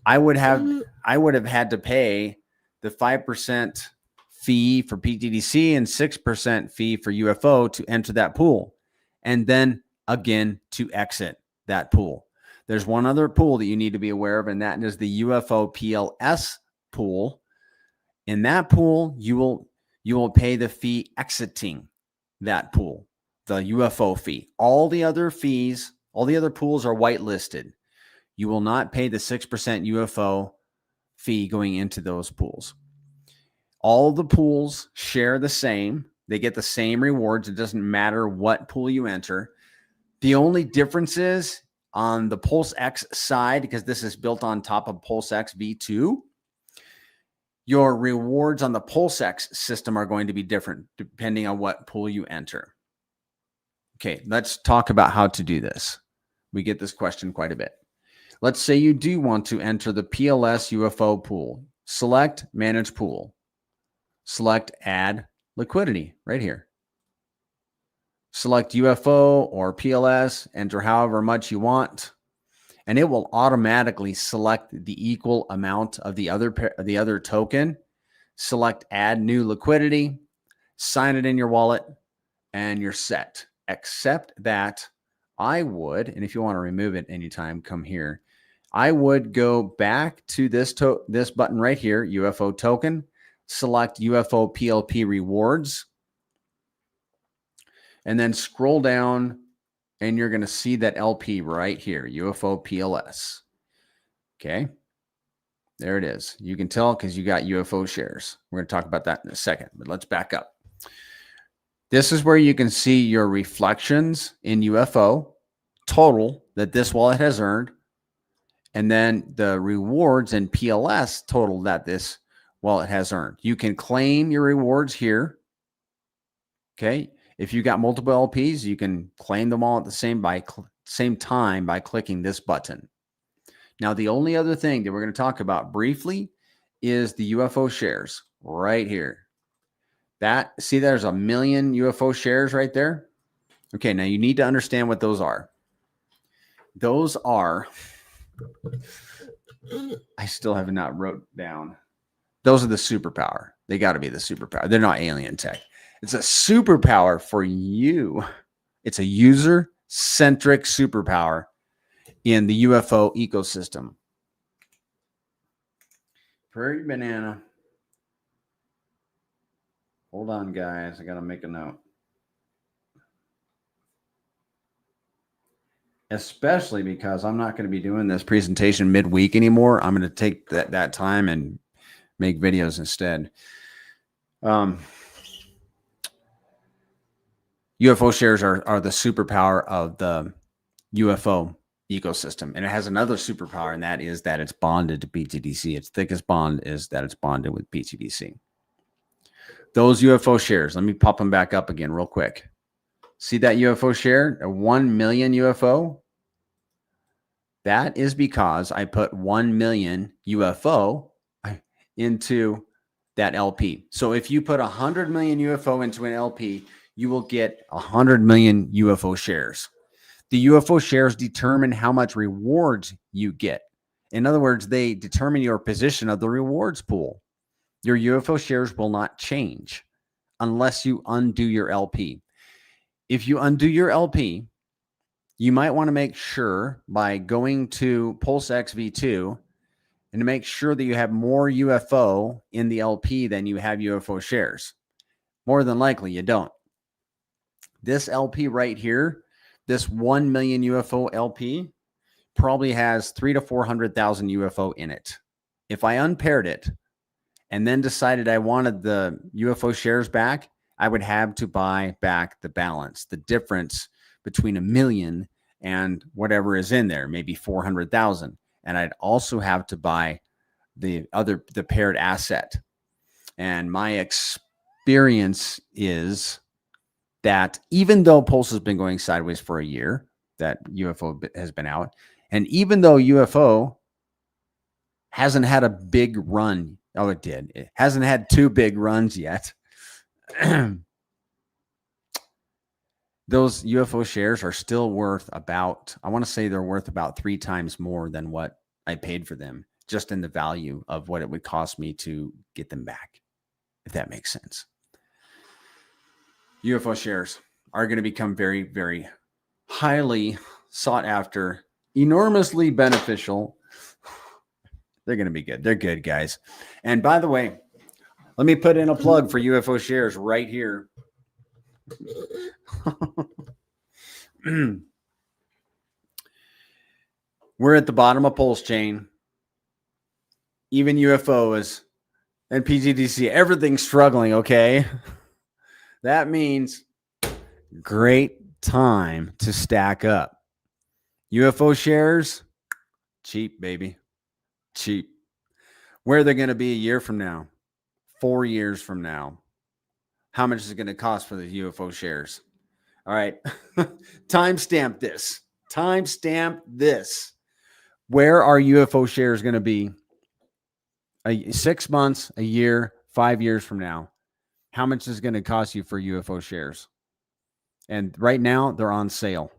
I would have had to pay the 5% fee for PTGC and 6% fee for UFO to enter that pool, and then again to exit that pool. There's one other pool that you need to be aware of, and that is the UFO PLS pool. In that pool, you will pay the fee exiting that pool, the UFO fee. All the other fees, all the other pools are whitelisted. You will not pay the 6% UFO fee going into those pools. All the pools share the same. They get the same rewards. It doesn't matter what pool you enter. The only difference is on the PulseX side, because this is built on top of PulseX V2, your rewards on the PulseX system are going to be different depending on what pool you enter. Okay, let's talk about how to do this. We get this question quite a bit. Let's say you do want to enter the PLS UFO pool. Select Manage Pool. Select Add Liquidity right here. Select UFO or PLS, enter however much you want, and it will automatically select the equal amount of the other token. Select Add New Liquidity, sign it in your wallet, and you're set. Except that I would, and if you want to remove it anytime, come here. I would go back to this button right here, UFO token, select UFO PLP rewards, and then scroll down, and you're going to see that LP right here, UFO PLS. Okay. There it is. You can tell because you got UFO shares. We're going to talk about that in a second, but let's back up. This is where you can see your reflections in UFO total that this wallet has earned, and then the rewards in PLS total that this wallet has earned. You can claim your rewards here. Okay. If you got multiple LPs, you can claim them all at the same time by clicking this button. Now, the only other thing that we're going to talk about briefly is the UFO shares right here. See, there's 1 million UFO shares right there. Okay, now you need to understand what those are. Those are, I still have not wrote down. Those are the superpower. They got to be the superpower. They're not alien tech. It's a superpower for you. It's a user-centric superpower in the UFO ecosystem. Prairie banana. Hold on, guys. I got to make a note. Especially because I'm not going to be doing this presentation midweek anymore. I'm going to take that time and make videos instead. UFO shares are the superpower of the UFO ecosystem. And it has another superpower, and that is that it's bonded to pTGC. Its thickest bond is that it's bonded with pTGC. Those UFO shares, let me pop them back up again real quick. See that UFO share, a 1 million UFO? That is because I put 1 million UFO into that LP. So if you put 100 million UFO into an LP, you will get 100 million UFO shares. The UFO shares determine how much rewards you get. In other words, they determine your position of the rewards pool. Your UFO shares will not change unless you undo your LP. If you undo your LP, you might want to make sure by going to PulseX V2 and to make sure that you have more UFO in the LP than you have UFO shares. More than likely, you don't. This LP right here, this 1 million UFO LP, probably has 300,000 to 400,000 UFO in it. If I unpaired it and then decided I wanted the UFO shares back, I would have to buy back the balance, the difference between 1 million and whatever is in there, maybe 400,000. And I'd also have to buy the paired asset. And my experience is that even though Pulse has been going sideways for a year, that UFO has been out, and even though UFO hasn't had a big run, oh, it did. It hasn't had 2 big runs yet. Those UFO shares are still worth about, I want to say they're worth about 3 times more than what I paid for them, just in the value of what it would cost me to get them back, if that makes sense. UFO shares are going to become very, very highly sought after, enormously beneficial. They're going to be good. They're good, guys. And by the way, Let me put in a plug for UFO shares right here. We're at the bottom of PulseChain. Even UFOs and pTGC, everything's struggling, okay? That means great time to stack up. UFO shares, cheap, baby. Cheap. Where are they going to be a year from now? 4 years from now? How much is it going to cost for the UFO shares? All right. Timestamp this. Timestamp this. Where are UFO shares going to be 6 months, a year, 5 years from now? How much is it going to cost you for UFO shares? And right now, they're on sale.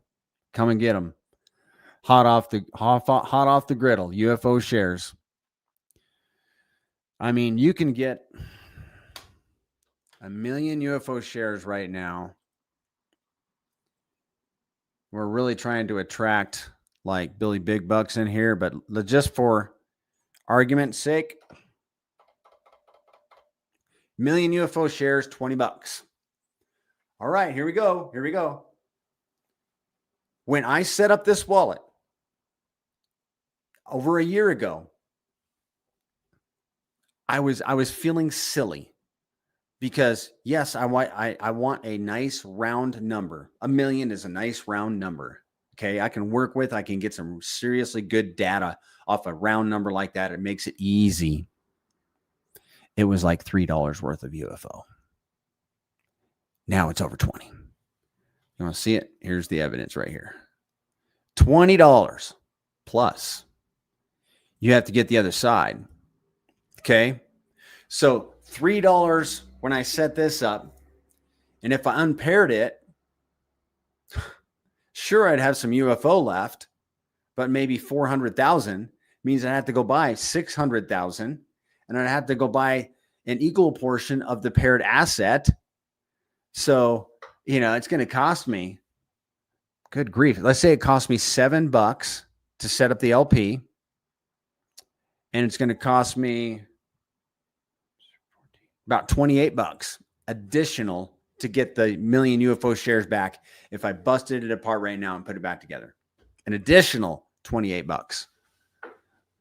Come and get them. Hot off the griddle, UFO shares. I mean, you can get 1 million UFO shares right now. We're really trying to attract like Billy Big Bucks in here, but just for argument's sake, 1 million UFO shares, $20. All right, here we go. Here we go. When I set up this wallet over a year ago, I was feeling silly because yes, I want a nice round number. 1 million is a nice round number. Okay, I can work with. I can get some seriously good data off a round number like that. It makes it easy. It was like $3 worth of UFO. Now it's over 20. You want to see it? Here's the evidence right here. $20 plus. You have to get the other side. Okay. So $3 when I set this up. And if I unpaired it, sure, I'd have some UFO left, but maybe 400,000 means I have to go buy 600,000, and I'd have to go buy an equal portion of the paired asset. So, it's going to cost me, good grief. Let's say it cost me $7 to set up the LP, and it's going to cost me about $28 additional to get the 1 million UFO shares back if I busted it apart right now and put it back together. An additional $28.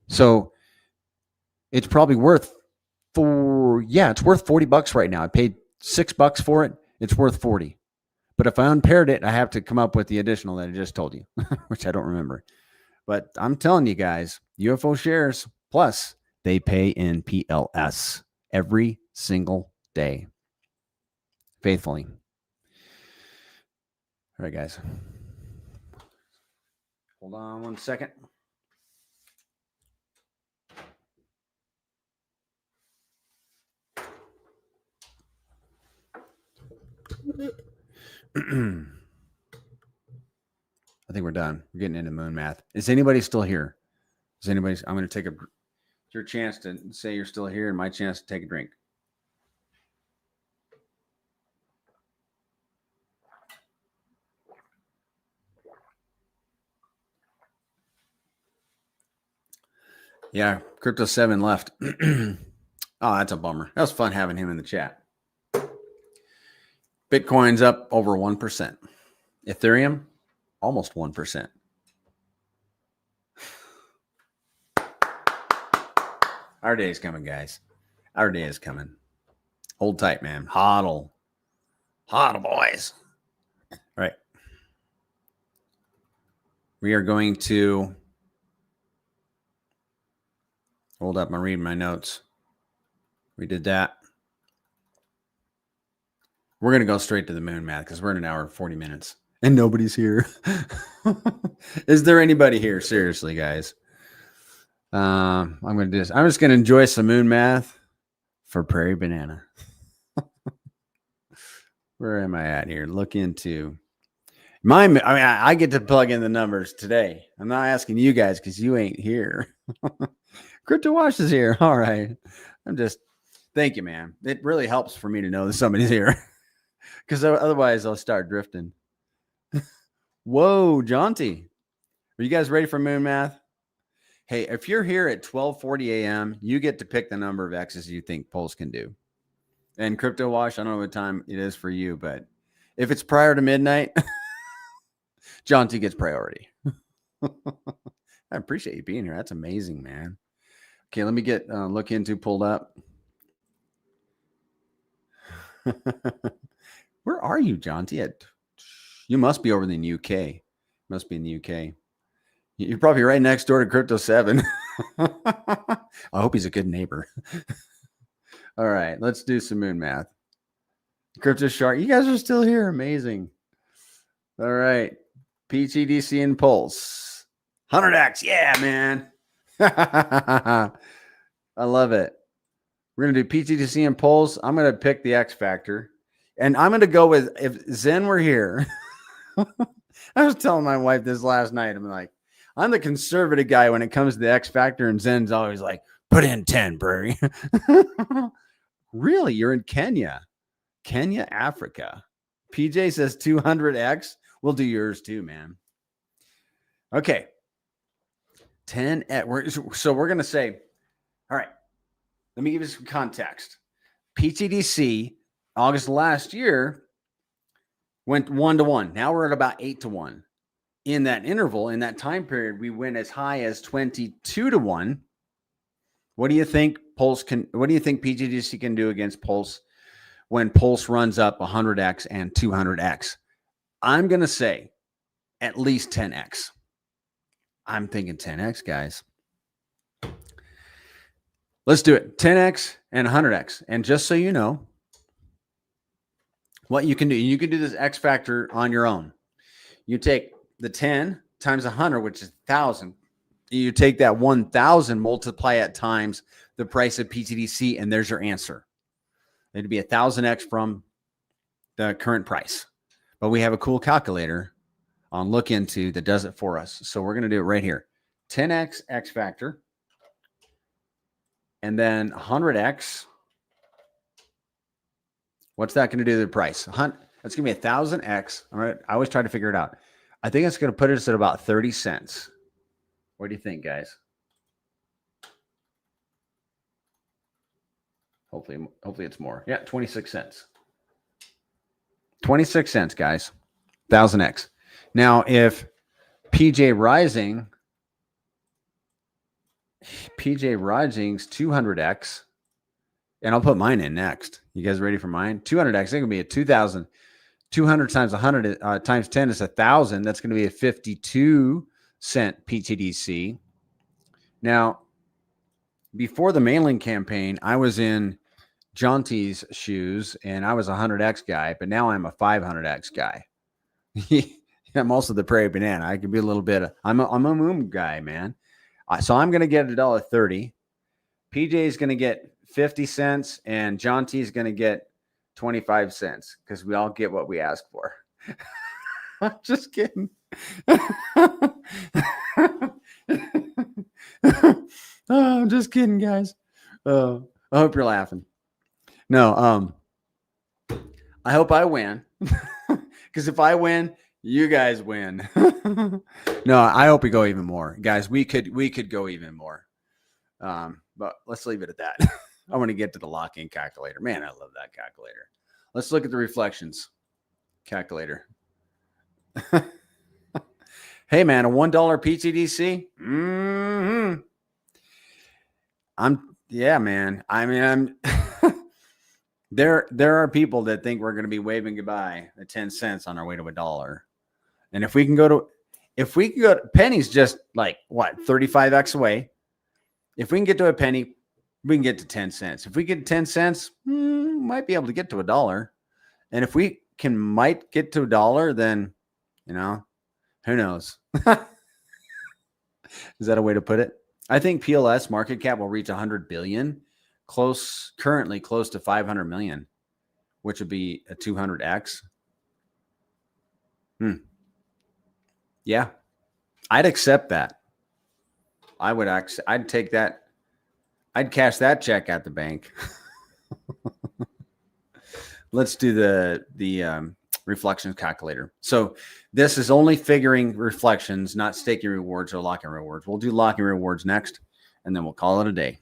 So it's probably worth it's worth $40 right now. I paid $6 for it. It's worth 40. But if I unpaired it, I have to come up with the additional that I just told you, which I don't remember. But I'm telling you guys, UFO shares plus they pay in PLS every single day. Faithfully. All right, guys. Hold on 1 second. I think we're done. We're getting into moon math. Is anybody still here? I'm going to take your chance to say you're still here and my chance to take a drink. Yeah, Crypto 7 left. Oh, that's a bummer. That was fun having him in the chat. Bitcoin's up over 1%. Ethereum, almost 1%. Our day is coming, guys. Our day is coming. Hold tight, man. Hodl, boys. All right. We are going to hold up. I'm reading my notes. We did that. We're going to go straight to the moon math because we're in an hour and 40 minutes and nobody's here. Is there anybody here? Seriously, guys. I'm going to do this. I'm just going to enjoy some moon math for Prairie Banana. Where am I at here? Look into I get to plug in the numbers today. I'm not asking you guys because you ain't here. Crypto Wash is here. All right. Thank you, man. It really helps for me to know that somebody's here because otherwise I'll start drifting. Whoa, Jaunty. Are you guys ready for moon math? Hey, if you're here at 12:40 a.m., you get to pick the number of X's you think Pulse can do. And Crypto Wash, I don't know what time it is for you, but if it's prior to midnight, John T gets priority. I appreciate you being here. That's amazing, man. Okay, let me get look into pulled up. Where are you, John T? You must be over in the UK. Must be in the UK. You're probably right next door to Crypto 7. I hope he's a good neighbor. All right, let's do some moon math. Crypto Shark, you guys are still here. Amazing. All right. pTGC and Pulse. 100x. Yeah, man. I love it. We're going to do pTGC and Pulse. I'm going to pick the X factor. And I'm going to go with, if Zen were here. I was telling my wife this last night. I'm like, I'm the conservative guy when it comes to the X factor. And Zen's always like, put in 10, Brady. Really? You're in Kenya? Kenya, Africa. PJ says 200x. We'll do yours too, man. Okay. 10x. So we're going to say, all right, let me give you some context. pTGC, August last year, went 1-to-1. Now we're at about 8-to-1. In that interval, in that time period, we went as high as 22-to-1. What do you think what do you think pTGC can do against Pulse when Pulse runs up 100x and 200x? I'm going to say at least 10x. I'm thinking 10x, guys. Let's do it. 10x and 100x. And just so you know, what you can do this X factor on your own. You take the 10 times 100, which is 1,000. You take that 1,000, multiply it times the price of pTGC, and there's your answer. It'd be 1,000x from the current price. But we have a cool calculator on Look Into that does it for us. So we're going to do it right here. 10x X factor. And then 100x. What's that going to do to the price? That's going to be 1,000x. All right. I always try to figure it out. I think it's going to put us at about 30 cents. What do you think, guys? Hopefully it's more. Yeah, 26 cents. 26 cents, guys. 1,000x. Now, if PJ Rising's 200x, and I'll put mine in next. You guys ready for mine? 200x, it's going to be a 2,000. 200 times 100 times 10 is 1,000. That's going to be a 52 cent pTGC. Now, before the mailing campaign, I was in John T's shoes and I was a 100x guy, but now I'm a 500x guy. I'm also the prairie banana. I can be a little bit. I'm a moon guy, man. So I'm going to get $1.30. PJ is going to get 50 cents, and John T is going to get 25 cents because we all get what we ask for. I'm just kidding. I'm just kidding, guys. I hope you're laughing. No, I hope I win because if I win, you guys win. No, I hope we go even more, guys. We could go even more. But let's leave it at that. I want to get to the lock-in calculator. Man, I love that calculator. Let's look at the reflections calculator. Hey, man, a $1 pTGC. Yeah, man. I mean, there are people that think we're going to be waving goodbye at 10 cents on our way to $1. And if we can go to penny's just like what, 35x away. If we can get to a penny, we can get to 10 cents. If we get 10 cents, might be able to get to $1. And if we might get to $1, then, who knows? Is that a way to put it? I think PLS market cap will reach 100 billion, currently close to 500 million, which would be a 200x. Yeah, I'd accept that. I'd take that. I'd cash that check at the bank. Let's do the reflections calculator. So this is only figuring reflections, not staking rewards or locking rewards. We'll do locking rewards next, and then we'll call it a day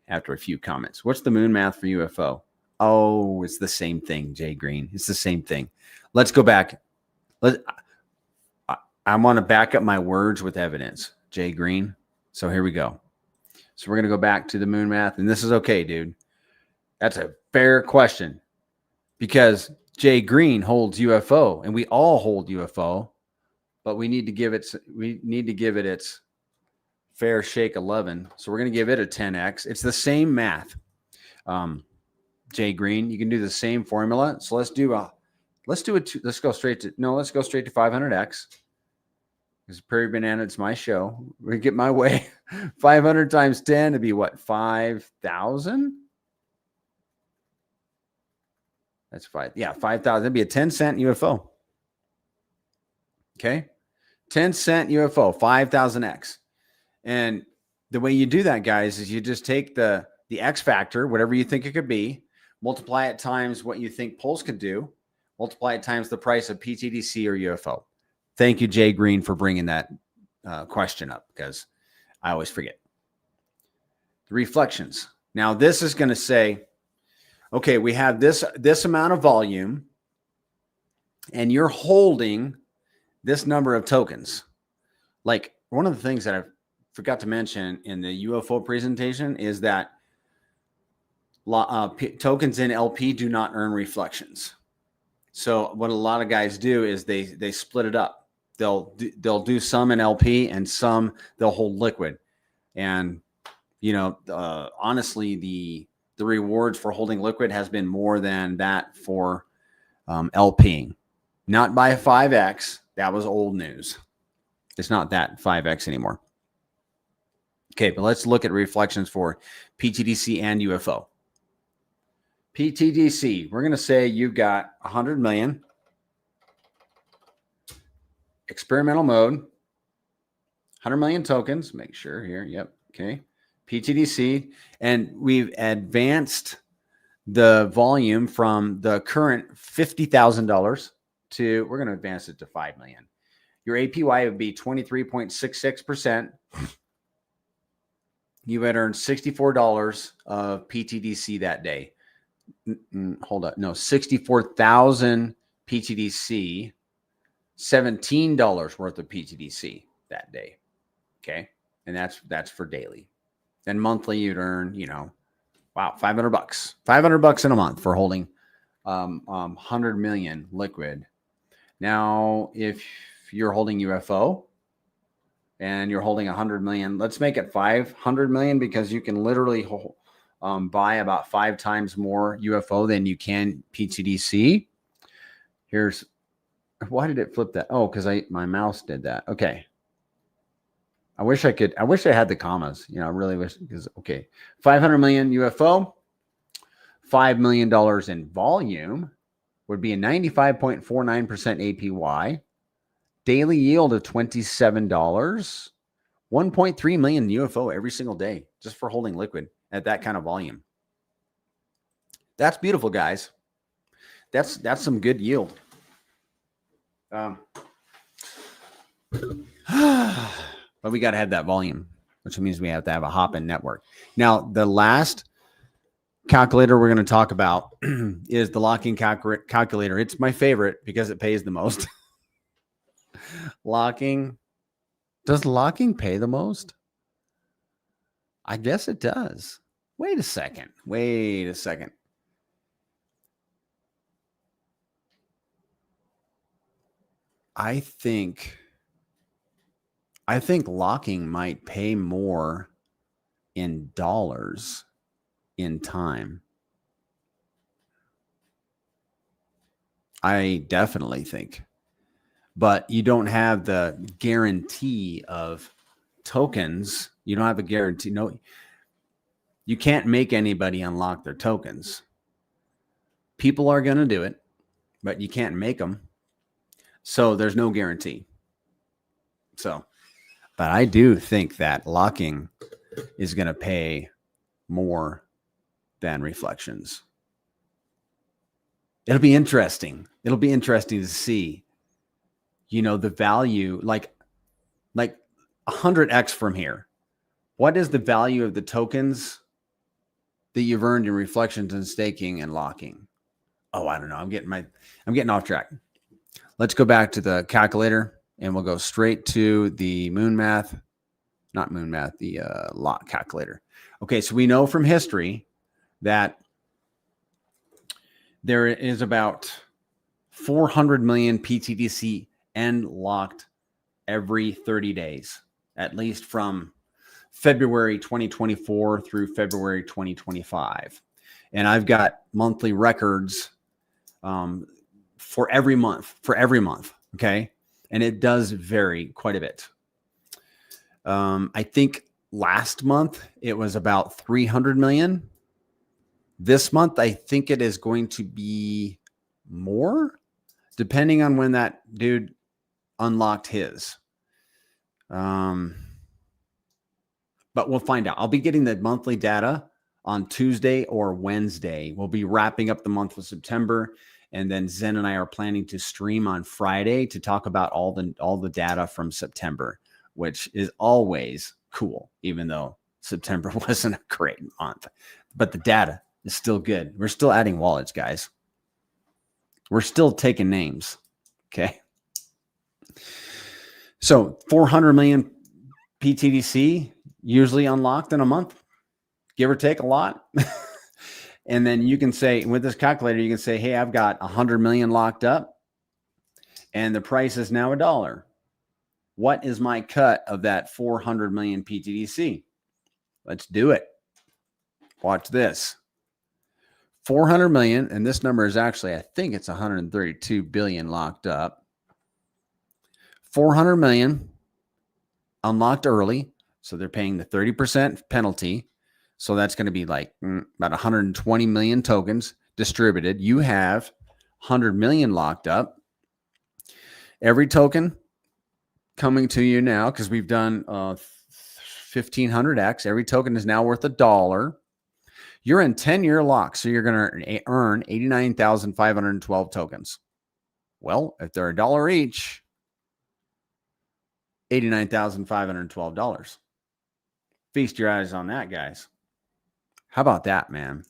after a few comments. What's the moon math for UFO? Oh, it's the same thing, Jay Green. It's the same thing. Let's go back. I want to back up my words with evidence, Jay Green. So here we go. So we're going to go back to the moon math, and this is okay, dude. That's a fair question because Jay Green holds UFO, and we all hold UFO, but we need to give it its fair shake 11. So we're going to give it a 10x. It's the same math. Jay Green, you can do the same formula. So let's go straight to 500x. Because Prairie Banana, it's my show. We get my way. 500 times 10 to be what? 5,000? That's 5,000. That'd be a 10-cent UFO. Okay. 10-cent UFO, 5,000x. And the way you do that, guys, is you just take the X factor, whatever you think it could be, multiply it times what you think Pulse could do, multiply it times the price of pTGC or UFO. Thank you, Jay Green, for bringing that question up because I always forget. The reflections. Now, this is going to say, okay, we have this amount of volume, and you're holding this number of tokens. Like one of the things that I forgot to mention in the UFO presentation is that tokens in LP do not earn reflections. So what a lot of guys do is they split it up. They'll do some in LP and some they'll hold liquid. And honestly, the rewards for holding liquid has been more than that for LPing. Not by 5x. That was old news. It's not that 5x anymore. Okay, but let's look at reflections for pTGC and UFO. pTGC, we're going to say you've got 100 million. Experimental mode, 100 million tokens. Make sure here. Yep. Okay. pTGC. And we've advanced the volume from the current $50,000 to, we're going to advance it to 5 million. Your APY would be 23.66%. You would earn $64 of pTGC that day. Hold up. No, 64,000 pTGC. $17 worth of pTGC that day. Okay. And that's for daily. Then monthly you'd earn, $500. $500 in a month for holding 100 million liquid. Now, if you're holding UFO and you're holding 100 million, let's make it 500 million because you can literally buy about 5 times more UFO than you can pTGC. Why did it flip that? Oh, because my mouse did that. Okay. I wish I had the commas. I really wish because 500 million UFO, $5 million in volume would be a 95.49% APY, daily yield of $27, 1.3 million UFO every single day just for holding liquid at that kind of volume. That's beautiful, guys. That's some good yield. But we got to have that volume, which means we have to have a hop-in network. Now, the last calculator we're going to talk about is the locking calculator. It's my favorite because it pays the most. Does locking pay the most? I guess it does. Wait a second. I think locking might pay more in dollars in time. I definitely think. But you don't have the guarantee of tokens. You don't have a guarantee. No, you can't make anybody unlock their tokens. People are going to do it, but you can't make them. So there's no guarantee. But I do think that locking is going to pay more than reflections. It'll be interesting. It'll be interesting to see, the value, like 100x from here. What is the value of the tokens that you've earned in reflections and staking and locking. Oh, I don't know. I'm getting off track. Let's go back to the calculator and we'll go straight to the the lock calculator. Okay, so we know from history that there is about 400 million pTGC end locked every 30 days, at least from February 2024 through February 2025. And I've got monthly records for every month. Okay. And it does vary quite a bit. I think last month it was about 300 million. This month, I think it is going to be more, depending on when that dude unlocked his. But we'll find out. I'll be getting the monthly data on Tuesday or Wednesday. We'll be wrapping up the month of September. And then Zen and I are planning to stream on Friday to talk about all the data from September, which is always cool, even though September wasn't a great month. But the data is still good. We're still adding wallets, guys. We're still taking names. Okay. So 400 million pTGC usually unlocked in a month, give or take a lot. And then you can say, with this calculator, you can say, hey, I've got 100 million locked up and the price is now $1. What is my cut of that 400 million pTGC? Let's do it. Watch this. 400 million, and this number is actually, I think it's 132 billion locked up. 400 million unlocked early, so they're paying the 30% penalty. So that's going to be like about 120 million tokens distributed. You have 100 million locked up. Every token coming to you now, because we've done 1500x. Every token is now worth $1. You're in 10-year lock, so you're going to earn 89,512 tokens. Well, if they're $1 each, $89,512. Feast your eyes on that, guys. How about that, man?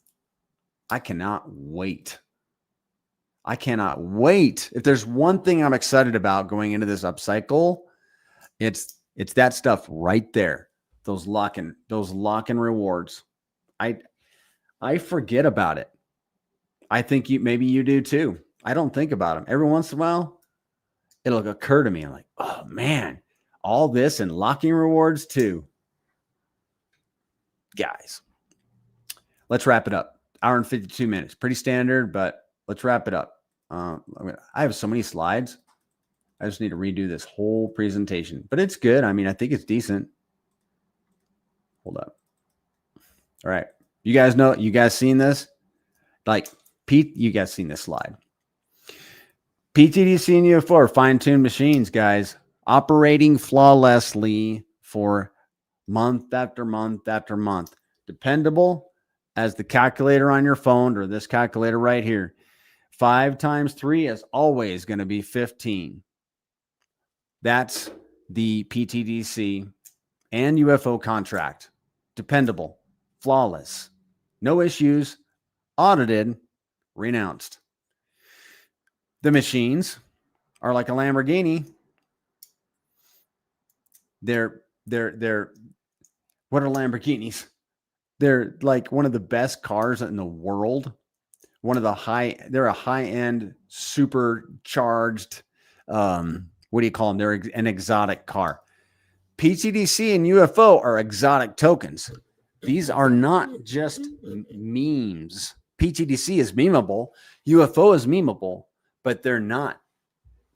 I cannot wait. I cannot wait. If there's one thing I'm excited about going into this upcycle, it's that stuff right there. Those lock-in rewards. I forget about it. I think maybe you do too. I don't think about them. Every once in a while, it'll occur to me. I'm like, oh man, all this and locking rewards too. Guys, let's wrap it up. Hour and 52 minutes. Pretty standard, but let's wrap it up. I have so many slides. I just need to redo this whole presentation, but it's good. I mean, I think it's decent. Hold up. All right. You guys seen this? Like Pete, you guys seen this slide. pTGC and UFO are fine-tuned machines, guys, operating flawlessly for month after month after month. Dependable as the calculator on your phone or this calculator right here. 5 times 3 is always going to be 15. That's the pTGC and UFO contract. Dependable, flawless, no issues, audited, renounced. The machines are like a Lamborghini. They're what are Lamborghinis? They're like one of the best cars in the world. They're a high-end, supercharged, what do you call them? They're an exotic car. pTGC and UFO are exotic tokens. These are not just memes. pTGC is memeable. UFO is memeable, but they're not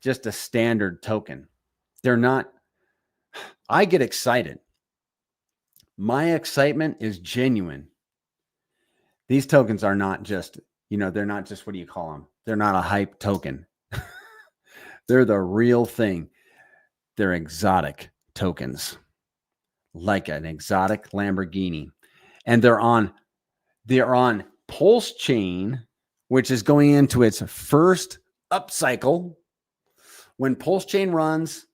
just a standard token. They're not. I get excited. My excitement is genuine. These tokens are not just, they're not just, what do you call them? They're not a hype token. They're the real thing. They're exotic tokens, like an exotic Lamborghini. And they're on PulseChain, which is going into its first upcycle. When PulseChain runs,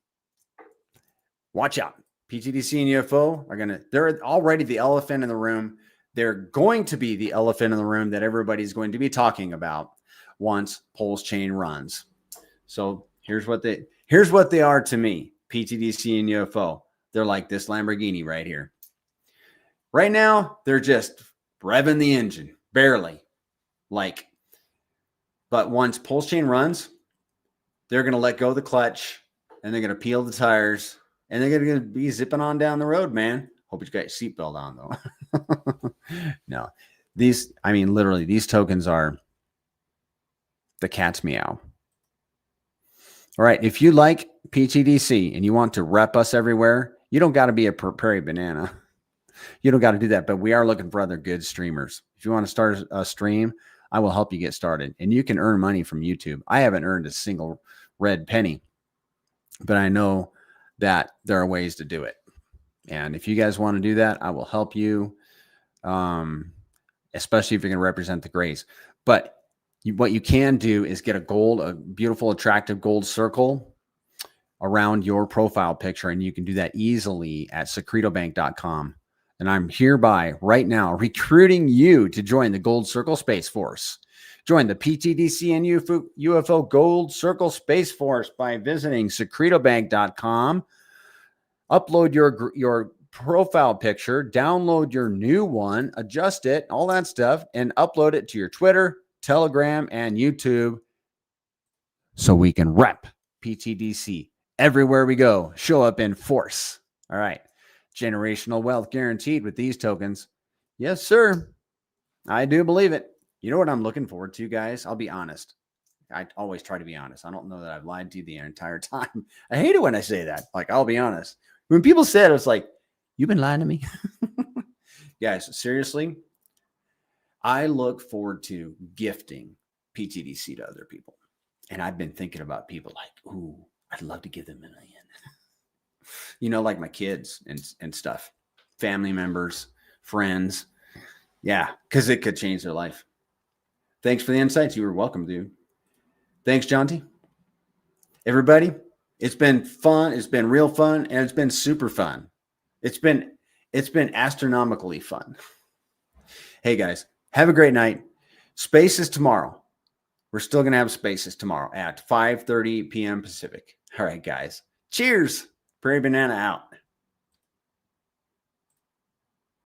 watch out. pTGC and UFO they're already the elephant in the room. they're going to be the elephant in the room that everybody's going to be talking about once PulseChain runs. So here's what they are to me, pTGC and UFO. They're like this Lamborghini right here. Right now, they're just revving the engine, barely. But once PulseChain runs, they're going to let go of the clutch, and they're going to peel the tires, and they're going to be zipping on down the road, man. Hope you got your seatbelt on, though. No. Literally, these tokens are the cat's meow. All right. If you like pTGC and you want to rep us everywhere, you don't got to be a prairie banana. You don't got to do that, but we are looking for other good streamers. If you want to start a stream, I will help you get started, and you can earn money from YouTube. I haven't earned a single red penny, but I know that there are ways to do it. And if you guys want to do that, I will help you, especially if you're going to represent the Grays. But what you can do is get a beautiful, attractive gold circle around your profile picture, and you can do that easily at secretobank.com. And I'm hereby right now recruiting you to join the Gold Circle Space Force. Join the pTGC and UFO Gold Circle Space Force by visiting secretobank.com. Upload your profile picture, download your new one, adjust it, all that stuff, and upload it to your Twitter, Telegram, and YouTube so we can rep pTGC everywhere we go. Show up in force. All right. Generational wealth guaranteed with these tokens. Yes, sir. I do believe it. You know what I'm looking forward to, guys? I'll be honest. I always try to be honest. I don't know that I've lied to you the entire time. I hate it when I say that. I'll be honest. When people say it, it's like, you've been lying to me. Guys, seriously, I look forward to gifting pTGC to other people. And I've been thinking about people like, ooh, I'd love to give them $1 million. Like my kids and stuff, family members, friends. Yeah, because it could change their life. Thanks for the insights. You were welcome, dude. Thanks, Jonty. Everybody, it's been fun. It's been real fun, and it's been super fun. It's been astronomically fun. Hey, guys, have a great night. Spaces tomorrow. We're still going to have spaces tomorrow at 5:30 p.m. Pacific. All right, guys. Cheers. Prairie Banana out.